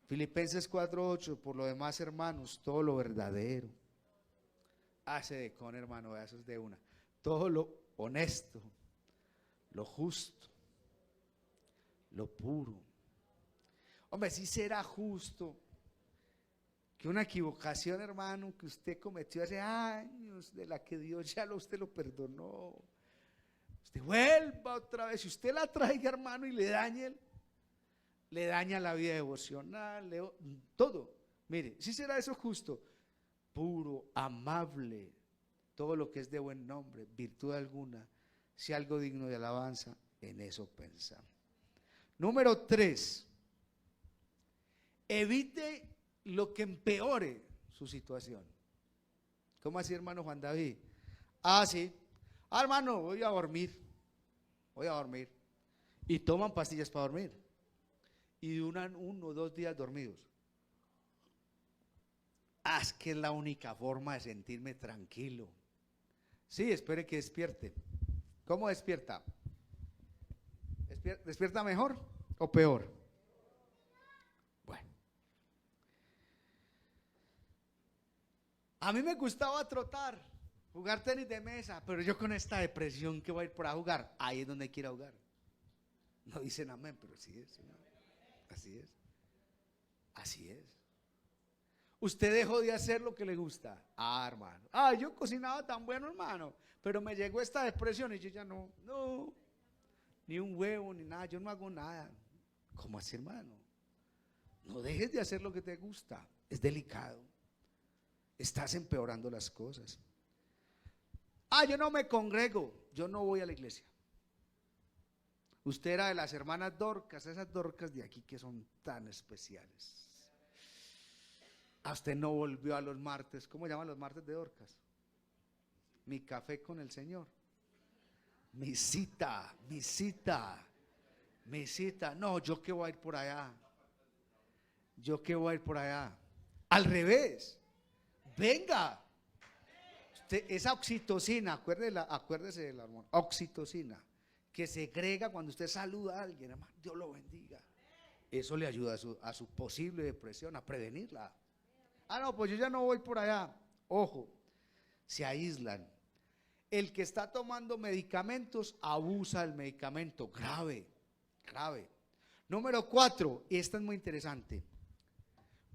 Filipenses 4:8, por lo demás, hermanos, todo lo verdadero. Hace de con, hermano, eso es de una. Todo lo honesto, lo justo, lo puro. Hombre, si será justo que una equivocación, hermano, que usted cometió hace años, de la que Dios ya usted lo perdonó, usted vuelva otra vez, si usted la traiga, hermano, y le daña la vida devocional, todo. Mire, si será eso justo, puro, amable, todo lo que es de buen nombre, virtud alguna, si algo digno de alabanza, en eso pensamos. Número 3, evite lo que empeore su situación. ¿Cómo así, hermano Juan David? Sí. Hermano, voy a dormir. Y toman pastillas para dormir. Y duran 1 o 2 días dormidos. Es que es la única forma de sentirme tranquilo. Sí, espere que despierte. ¿Cómo despierta? ¿Despierta mejor o peor? A mí me gustaba trotar, jugar tenis de mesa, pero yo con esta depresión que voy a ir por a jugar, ahí es donde quiero jugar. No dicen amén, pero sí es, ¿no? Así es. Así es. Usted dejó de hacer lo que le gusta. Ah, hermano. Ah, yo cocinaba tan bueno, hermano, pero me llegó esta depresión y yo ya no, ni un huevo, ni nada, yo no hago nada. ¿Cómo así, hermano? No dejes de hacer lo que te gusta, es delicado. Estás empeorando las cosas. Ah, yo no me congrego, yo no voy a la iglesia. Usted era de las hermanas Dorcas, esas Dorcas de aquí que son tan especiales. A usted no volvió a los martes, ¿cómo llaman los martes de Dorcas? Mi café con el Señor. Mi cita. No, yo que voy a ir por allá. Al revés. Venga. Usted, esa oxitocina, acuérdese de la hormona, oxitocina, que segrega cuando usted saluda a alguien, hermano, Dios lo bendiga. Eso le ayuda a su posible depresión, a prevenirla. Ah, no, pues yo ya no voy por allá. Ojo, se aíslan. El que está tomando medicamentos abusa del medicamento. Grave. Número 4, y esta es muy interesante.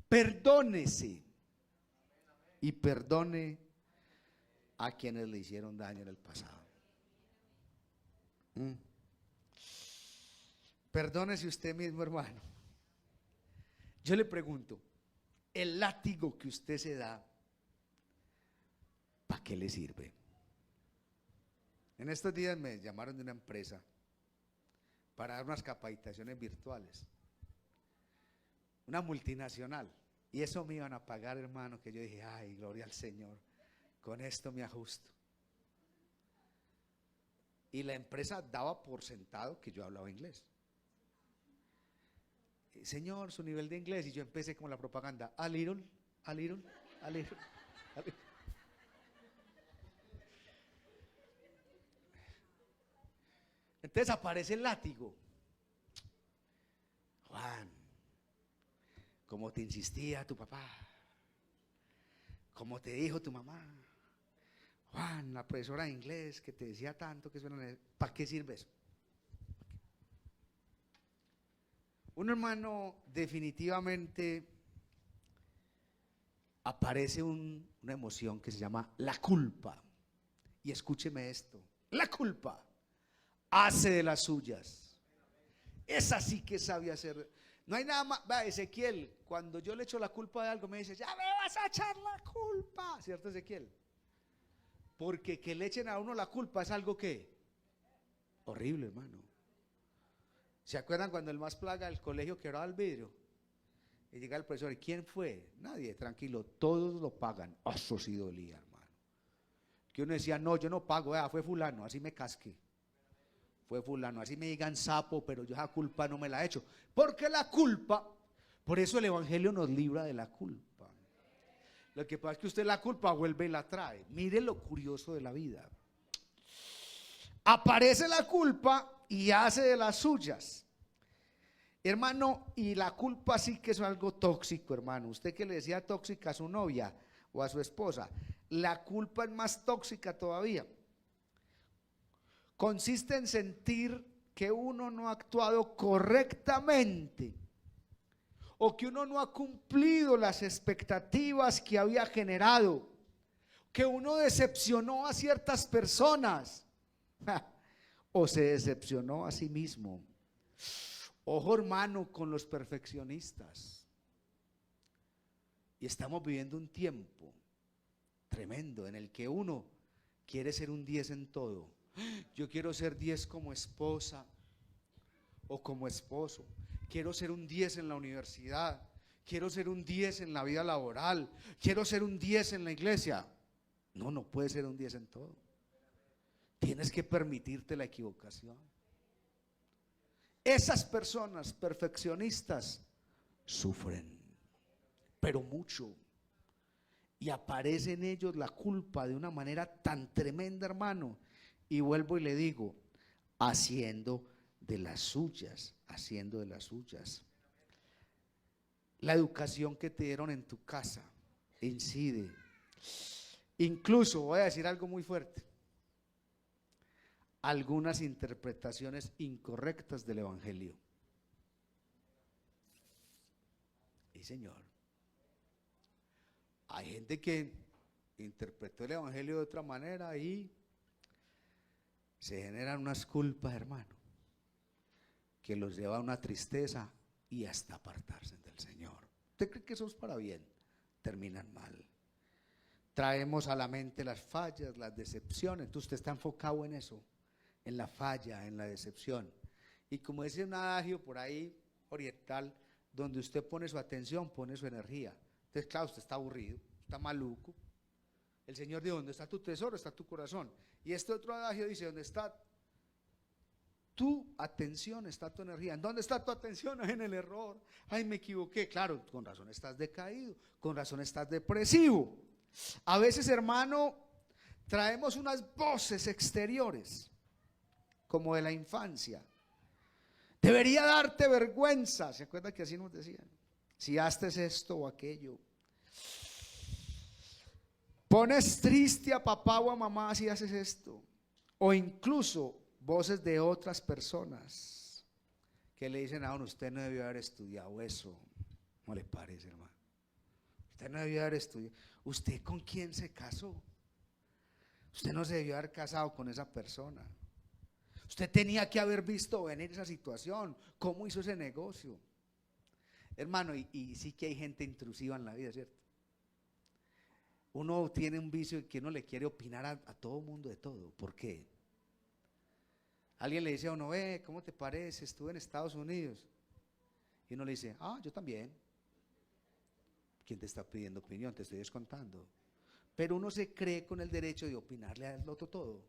Perdónese y perdone a quienes le hicieron daño en el pasado. Perdónese usted mismo, hermano. Yo le pregunto, el látigo que usted se da, ¿para qué le sirve? En estos días me llamaron de una empresa para dar unas capacitaciones virtuales, una multinacional, y eso me iban a pagar, hermano, que yo dije, ay, gloria al Señor, con esto me ajusto. Y la empresa daba por sentado que yo hablaba inglés. Señor, su nivel de inglés, y yo empecé con la propaganda, a little. Entonces aparece el látigo. Juan, como te insistía tu papá, como te dijo tu mamá, Juan, la profesora de inglés que te decía tanto que suena, ¿para qué sirve eso? Un hermano, definitivamente aparece una emoción que se llama la culpa. Y escúcheme esto, la culpa hace de las suyas. Es así que sabe hacer. No hay nada más. Va, Ezequiel, cuando yo le echo la culpa de algo, me dice, ya me vas a echar la culpa. ¿Cierto, Ezequiel? Porque que le echen a uno la culpa es algo que horrible, hermano. ¿Se acuerdan cuando el más plaga del colegio quebraba el vidrio? Y llega el profesor, ¿y quién fue? Nadie, tranquilo, todos lo pagan. Eso sí dolía, hermano. Que uno decía, no, yo no pago, fue fulano, así me casqué. Fue fulano, así me digan sapo, pero yo esa culpa no me la he hecho. Porque la culpa, por eso el evangelio nos libra de la culpa. Lo que pasa es que usted la culpa vuelve y la trae. Mire lo curioso de la vida. Aparece la culpa y hace de las suyas, hermano, y la culpa sí que es algo tóxico, hermano. Usted que le decía tóxica a su novia o a su esposa, la culpa es más tóxica todavía. Consiste en sentir que uno no ha actuado correctamente o que uno no ha cumplido las expectativas que había generado, que uno decepcionó a ciertas personas. O se decepcionó a sí mismo. Ojo, hermano, con los perfeccionistas. Y estamos viviendo un tiempo tremendo en el que uno quiere ser un 10 en todo. Yo quiero ser 10 como esposa o como esposo. Quiero ser un 10 en la universidad. Quiero ser un 10 en la vida laboral. Quiero ser un 10 en la iglesia. No puede ser un 10 en todo. Tienes que permitirte la equivocación. Esas personas perfeccionistas sufren, pero mucho. Y aparece en ellos la culpa de una manera tan tremenda, hermano. Y vuelvo y le digo, haciendo de las suyas. La educación que te dieron en tu casa incide Incluso voy a decir algo muy fuerte. Algunas interpretaciones incorrectas del Evangelio. Sí, señor. Hay gente que interpretó el Evangelio de otra manera y se generan unas culpas, hermano, que los lleva a una tristeza y hasta apartarse del Señor. ¿Usted cree que eso es para bien? Terminan mal. Traemos a la mente las fallas, las decepciones. Entonces usted está enfocado en eso, en la falla, en la decepción. Y como dice un adagio por ahí oriental, donde usted pone su atención, pone su energía. Entonces, claro, usted está aburrido, está maluco. El Señor dijo, donde está tu tesoro, está tu corazón. Y este otro adagio dice, donde está tu atención, está tu energía. ¿En dónde está tu atención? En el error. Ay, me equivoqué. Claro, con razón estás decaído, con razón estás depresivo. A veces, hermano, traemos unas voces exteriores, como de la infancia. Debería darte vergüenza. ¿Se acuerda que así nos decían? Si haces esto o aquello. Pones triste a papá o a mamá si haces esto. O incluso voces de otras personas que le dicen a uno, usted no debió haber estudiado eso. ¿No le parece, hermano? Usted no debió haber estudiado. ¿Usted con quién se casó? Usted no se debió haber casado con esa persona. Usted tenía que haber visto venir esa situación. ¿Cómo hizo ese negocio? Hermano, y sí que hay gente intrusiva en la vida, ¿cierto? Uno tiene un vicio que uno le quiere opinar a todo mundo de todo. ¿Por qué? Alguien le dice a uno, ¿cómo te parece? Estuve en Estados Unidos. Y uno le dice, yo también. ¿Quién te está pidiendo opinión? Te estoy descontando. Pero uno se cree con el derecho de opinarle al otro todo.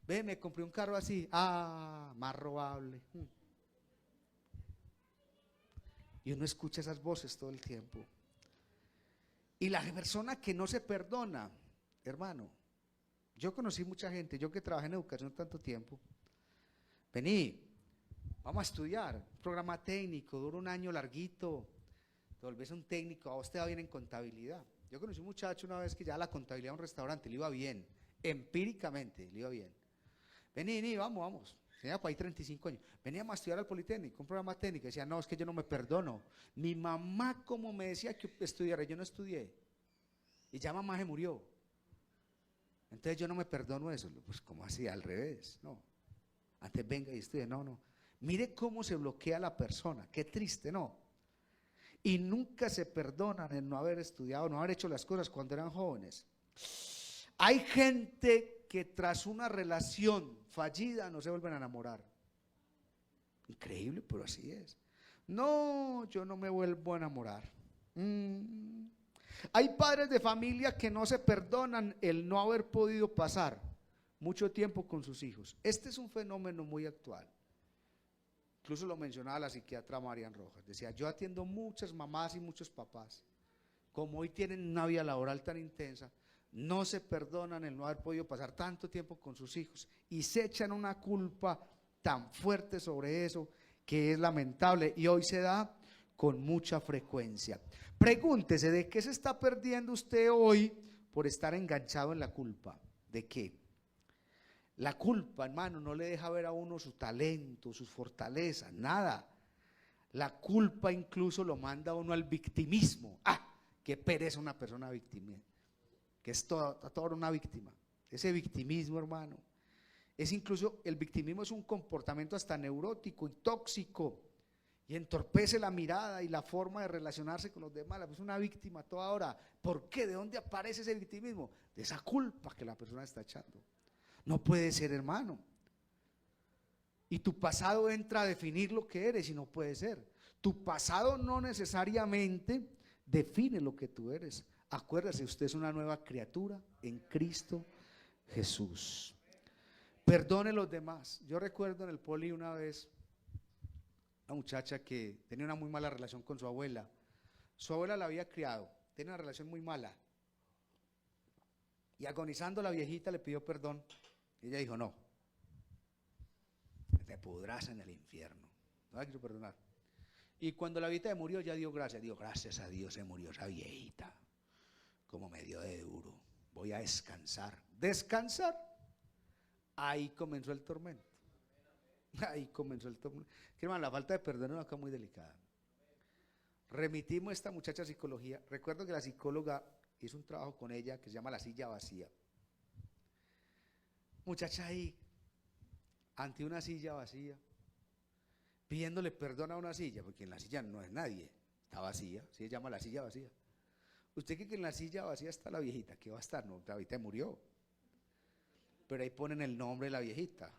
Me compré un carro así. Más robable. Y uno escucha esas voces todo el tiempo. Y la persona que no se perdona, hermano, yo conocí mucha gente, yo que trabajé en educación tanto tiempo, vení, vamos a estudiar, un programa técnico, dura un año larguito, te volvés un técnico, a vos te va bien en contabilidad. Yo conocí un muchacho una vez que ya la contabilidad de un restaurante le iba bien, empíricamente le iba bien. Vení, vamos. Tenía para ahí 35 años. Veníamos a estudiar al Politécnico, un programa técnico. Decía, no, es que yo no me perdono. Mi mamá, como me decía que estudiara, yo no estudié. Y ya mamá se murió. Entonces yo no me perdono eso. Pues, ¿cómo así? Al revés. No. Antes venga y estudie. No. Mire cómo se bloquea la persona. Qué triste, ¿no? Y nunca se perdonan en no haber estudiado, no haber hecho las cosas cuando eran jóvenes. Hay gente que tras una relación fallida no se vuelven a enamorar. Increíble, pero así es. No, yo no me vuelvo a enamorar. Hay padres de familia que no se perdonan el no haber podido pasar mucho tiempo con sus hijos. Este es un fenómeno muy actual. Incluso lo mencionaba la psiquiatra Marian Rojas. Decía, yo atiendo muchas mamás y muchos papás. Como hoy tienen una vida laboral tan intensa, no se perdonan el no haber podido pasar tanto tiempo con sus hijos y se echan una culpa tan fuerte sobre eso que es lamentable y hoy se da con mucha frecuencia. Pregúntese, ¿de qué se está perdiendo usted hoy por estar enganchado en la culpa? ¿De qué? La culpa, hermano, no le deja ver a uno su talento, sus fortalezas, nada. La culpa incluso lo manda a uno al victimismo. Qué pereza una persona víctima, que es toda una víctima. Ese victimismo, hermano, es incluso, el victimismo es un comportamiento hasta neurótico y tóxico y entorpece la mirada y la forma de relacionarse con los demás. Es una víctima toda hora. ¿Por qué? ¿De dónde aparece ese victimismo? De esa culpa que la persona está echando. No puede ser, hermano. Y tu pasado entra a definir lo que eres y no puede ser. Tu pasado no necesariamente define lo que tú eres. Acuérdase, usted es una nueva criatura en Cristo Jesús. Perdone a los demás. Yo recuerdo en el poli una vez una muchacha que tenía una muy mala relación con su abuela. Su abuela la había criado, tenía una relación muy mala. Y agonizando la viejita le pidió perdón. Y ella dijo, no, te pudrás en el infierno. No la quiero perdonar. Y cuando la viejita murió, ya dio gracias a Dios se murió esa viejita. como me dio de duro, voy a descansar. Descansar. Ahí comenzó el tormento. Ahí comenzó el tormento. Hermano, la falta de perdón es una cosa muy delicada. Remitimos a esta muchacha a psicología. Recuerdo que la psicóloga hizo un trabajo con ella que se llama la silla vacía. Muchacha ahí, ante una silla vacía, pidiéndole perdón a una silla, porque en la silla no es nadie, está vacía, se llama la silla vacía. ¿Usted cree que en la silla vacía está la viejita? ¿Qué va a estar? No, la viejita murió. Pero ahí ponen el nombre de la viejita.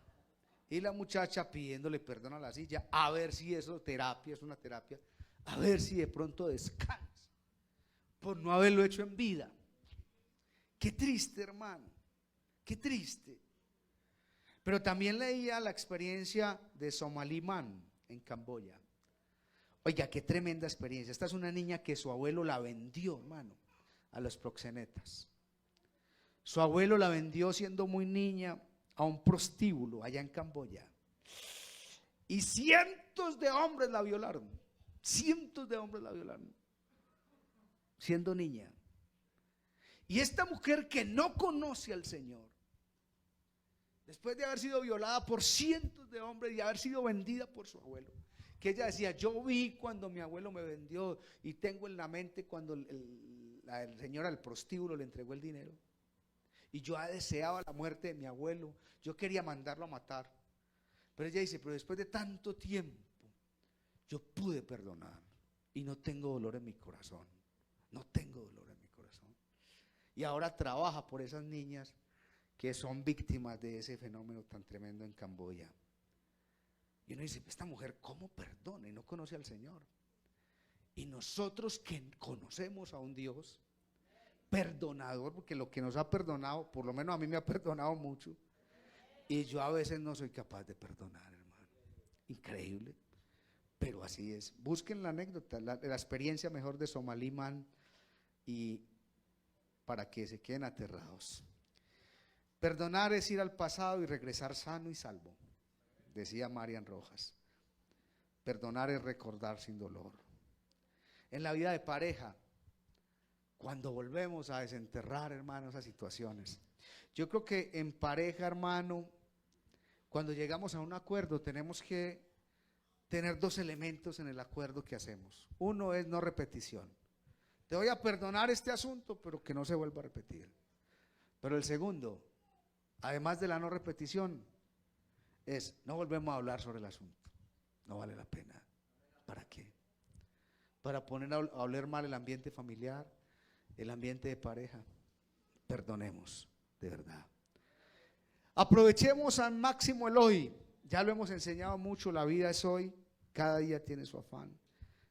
Y la muchacha pidiéndole perdón a la silla, a ver si eso terapia, es una terapia, a ver si de pronto descansa, por no haberlo hecho en vida. Qué triste, hermano, qué triste. Pero también leía la experiencia de Somaliman en Camboya. Oiga, qué tremenda experiencia. Esta es una niña que su abuelo la vendió, hermano, a los proxenetas. Su abuelo la vendió siendo muy niña a un prostíbulo allá en Camboya. Y cientos de hombres la violaron. Cientos de hombres la violaron, siendo niña. Y esta mujer que no conoce al Señor, después de haber sido violada por cientos de hombres y haber sido vendida por su abuelo, que ella decía, yo vi cuando mi abuelo me vendió y tengo en la mente cuando el señor al prostíbulo le entregó el dinero. Y yo deseaba la muerte de mi abuelo, yo quería mandarlo a matar. Pero ella dice, pero después de tanto tiempo, yo pude perdonar y no tengo dolor en mi corazón, no tengo dolor en mi corazón. Y ahora trabaja por esas niñas que son víctimas de ese fenómeno tan tremendo en Camboya. Y uno dice, esta mujer ¿cómo perdona y no conoce al Señor? Y nosotros que conocemos a un Dios perdonador, porque lo que nos ha perdonado, por lo menos a mí me ha perdonado mucho, y yo a veces no soy capaz de perdonar, hermano. Increíble, pero así es. Busquen la anécdota, la experiencia mejor de Somaliman, y para que se queden aterrados. Perdonar es ir al pasado y regresar sano y salvo, decía Marian Rojas. Perdonar es recordar sin dolor. En la vida de pareja, cuando volvemos a desenterrar, hermano, esas situaciones, yo creo que en pareja, hermano, cuando llegamos a un acuerdo, tenemos que tener dos elementos en el acuerdo que hacemos. Uno es no repetición. Te voy a perdonar este asunto, pero que no se vuelva a repetir. Pero el segundo, además de la no repetición, es no volvemos a hablar sobre el asunto. No vale la pena. ¿Para qué? Para poner a oler mal el ambiente familiar, el ambiente de pareja. Perdonemos, de verdad. Aprovechemos al máximo el hoy. Ya lo hemos enseñado mucho, la vida es hoy, cada día tiene su afán.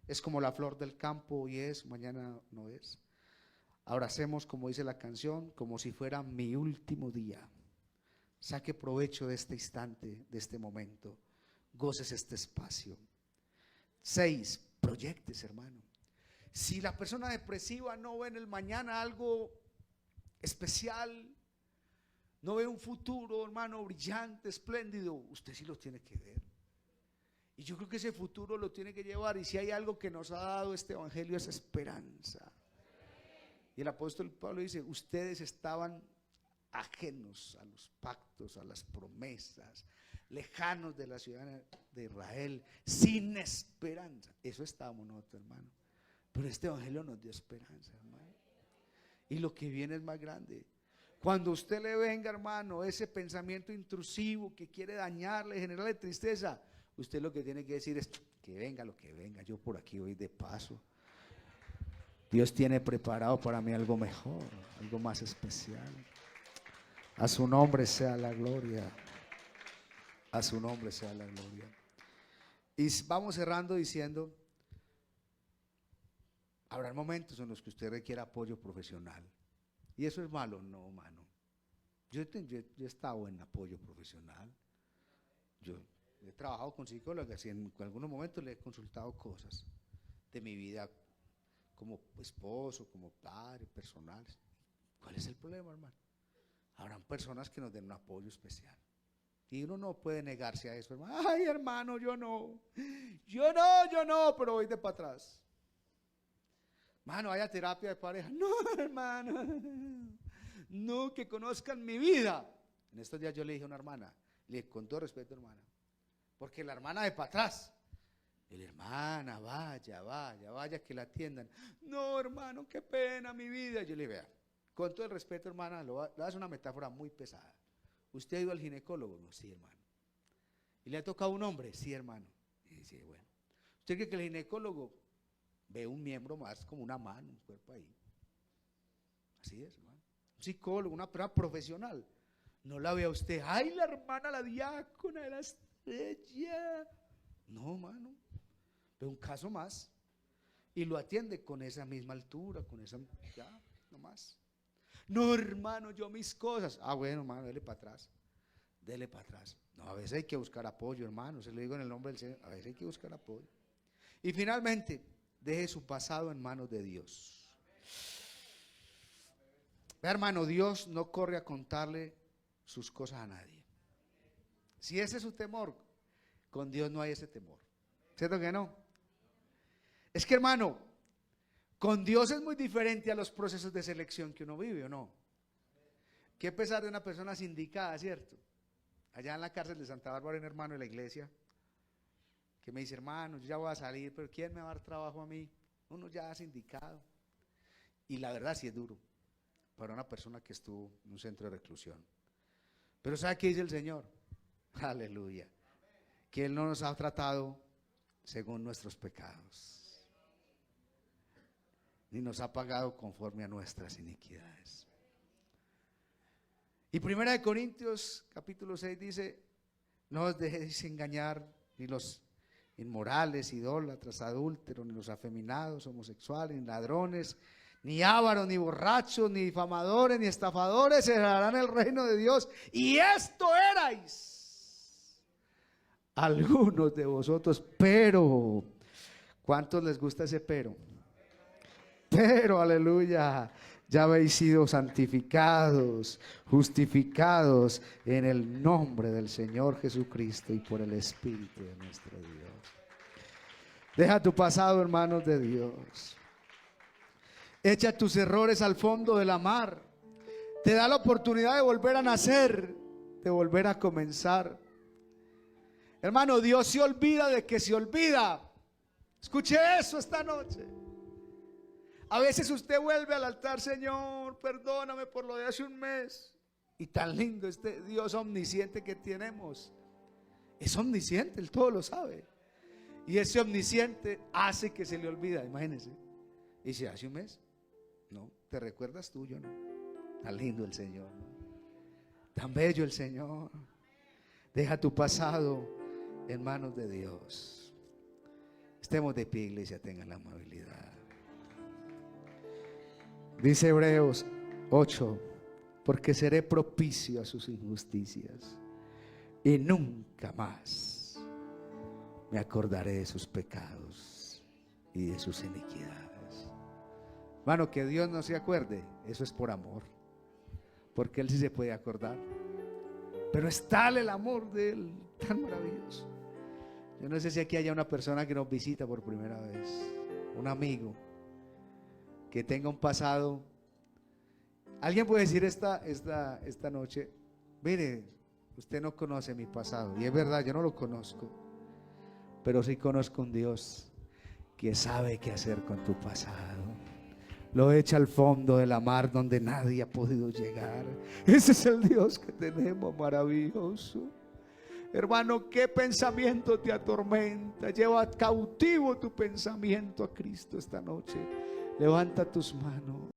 Es como la flor del campo, hoy es, mañana no es. Abracemos, como dice la canción, como si fuera mi último día. Saque provecho de este instante, de este momento. Goces este espacio. 6, proyectes, hermano. Si la persona depresiva no ve en el mañana algo especial, no ve un futuro, hermano, brillante, espléndido, usted sí lo tiene que ver. Y yo creo que ese futuro lo tiene que llevar. Y si hay algo que nos ha dado este evangelio es esperanza. Y el apóstol Pablo dice, ustedes estaban ajenos a los pactos, a las promesas, lejanos de la ciudad de Israel, sin esperanza. Eso estábamos nosotros, hermano. Pero este evangelio nos dio esperanza, hermano. Y lo que viene es más grande. Cuando usted le venga, hermano, ese pensamiento intrusivo que quiere dañarle, generarle tristeza, usted lo que tiene que decir es que venga lo que venga, yo por aquí voy de paso. Dios tiene preparado para mí algo mejor, algo más especial. A su nombre sea la gloria. A su nombre sea la gloria. Y vamos cerrando diciendo, habrá momentos en los que usted requiere apoyo profesional. ¿Y eso es malo? No, mano. Yo he estado en apoyo profesional. Yo he trabajado con psicólogas y en algunos momentos le he consultado cosas de mi vida como esposo, como padre, personal. ¿Cuál es el problema, hermano? Habrán personas que nos den un apoyo especial. Y uno no puede negarse a eso, hermano. Ay, hermano, yo no, pero voy de para atrás. Mano, vaya terapia de pareja. No, hermano. No, que conozcan mi vida. En estos días yo le dije a una hermana, le dije, con todo respeto, hermana, porque la hermana de para atrás, y la hermana, vaya, que la atiendan. No, hermano, qué pena mi vida. Yo le dije, vea, con todo el respeto, hermana, le voy a hacer una metáfora muy pesada. ¿Usted ha ido al ginecólogo? No, sí, hermano. ¿Y le ha tocado un hombre? Sí, hermano. Y dice, bueno, ¿usted cree que el ginecólogo ve un miembro más como una mano, un cuerpo ahí? Así es, hermano. Un psicólogo, una persona profesional. No la ve a usted, ay, la hermana, la diácona de la estrella. No, mano. Ve un caso más y lo atiende con esa misma altura, con esa, ya, no más. No, hermano, yo mis cosas. Ah, bueno, hermano, dele para atrás. Dele para atrás. No, a veces hay que buscar apoyo, hermano. Se lo digo en el nombre del Señor. A veces hay que buscar apoyo. Y finalmente, deje su pasado en manos de Dios. Vea, hermano, Dios no corre a contarle sus cosas a nadie. Si ese es su temor, con Dios no hay ese temor. ¿Cierto que no? Es que, hermano, con Dios es muy diferente a los procesos de selección que uno vive, ¿o no? Qué pesar de una persona sindicada, ¿cierto? Allá en la cárcel de Santa Bárbara, un hermano de la iglesia que me dice, hermano, yo ya voy a salir, pero ¿quién me va a dar trabajo a mí? Uno ya sindicado. Y la verdad sí es duro para una persona que estuvo en un centro de reclusión. Pero ¿sabe qué dice el Señor? Aleluya. Que Él no nos ha tratado según nuestros pecados, ni nos ha pagado conforme a nuestras iniquidades. Y 1 Corintios capítulo 6 dice, no os dejéis engañar, ni los inmorales, idólatras, adúlteros, ni los afeminados, homosexuales, ni ladrones, ni ávaros, ni borrachos, ni difamadores, ni estafadores heredarán el reino de Dios. Y esto erais algunos de vosotros, pero ¿cuántos les gusta ese pero? Pero, aleluya, ya habéis sido santificados, justificados en el nombre del Señor Jesucristo y por el Espíritu de nuestro Dios. Deja tu pasado en manos de Dios. Echa tus errores al fondo de la mar. Te da la oportunidad de volver a nacer, de volver a comenzar. Hermano, Dios se olvida de que se olvida. Escuche eso esta noche. A veces usted vuelve al altar, Señor, perdóname por lo de hace un mes. Y tan lindo este Dios omnisciente que tenemos. Es omnisciente, Él todo lo sabe. Y ese omnisciente hace que se le olvida, imagínense. Y dice, ¿hace un mes? No, ¿te recuerdas tú? Yo no. Tan lindo el Señor, ¿no? Tan bello el Señor. Deja tu pasado en manos de Dios. Estemos de pie, iglesia, tengan la amabilidad. Dice Hebreos 8, porque seré propicio a sus injusticias y nunca más me acordaré de sus pecados y de sus iniquidades. Hermano, que Dios no se acuerde, eso es por amor, porque Él sí se puede acordar, pero es tal el amor de Él, tan maravilloso. Yo no sé si aquí haya una persona que nos visita por primera vez, un amigo que tenga un pasado. Alguien puede decir esta noche, mire, usted no conoce mi pasado, y es verdad, yo no lo conozco, pero sí conozco un Dios que sabe qué hacer con tu pasado. Lo echa al fondo de la mar donde nadie ha podido llegar. Ese es el Dios que tenemos, maravilloso. Hermano, ¿qué pensamiento te atormenta? Lleva cautivo tu pensamiento a Cristo esta noche. Levanta tus manos.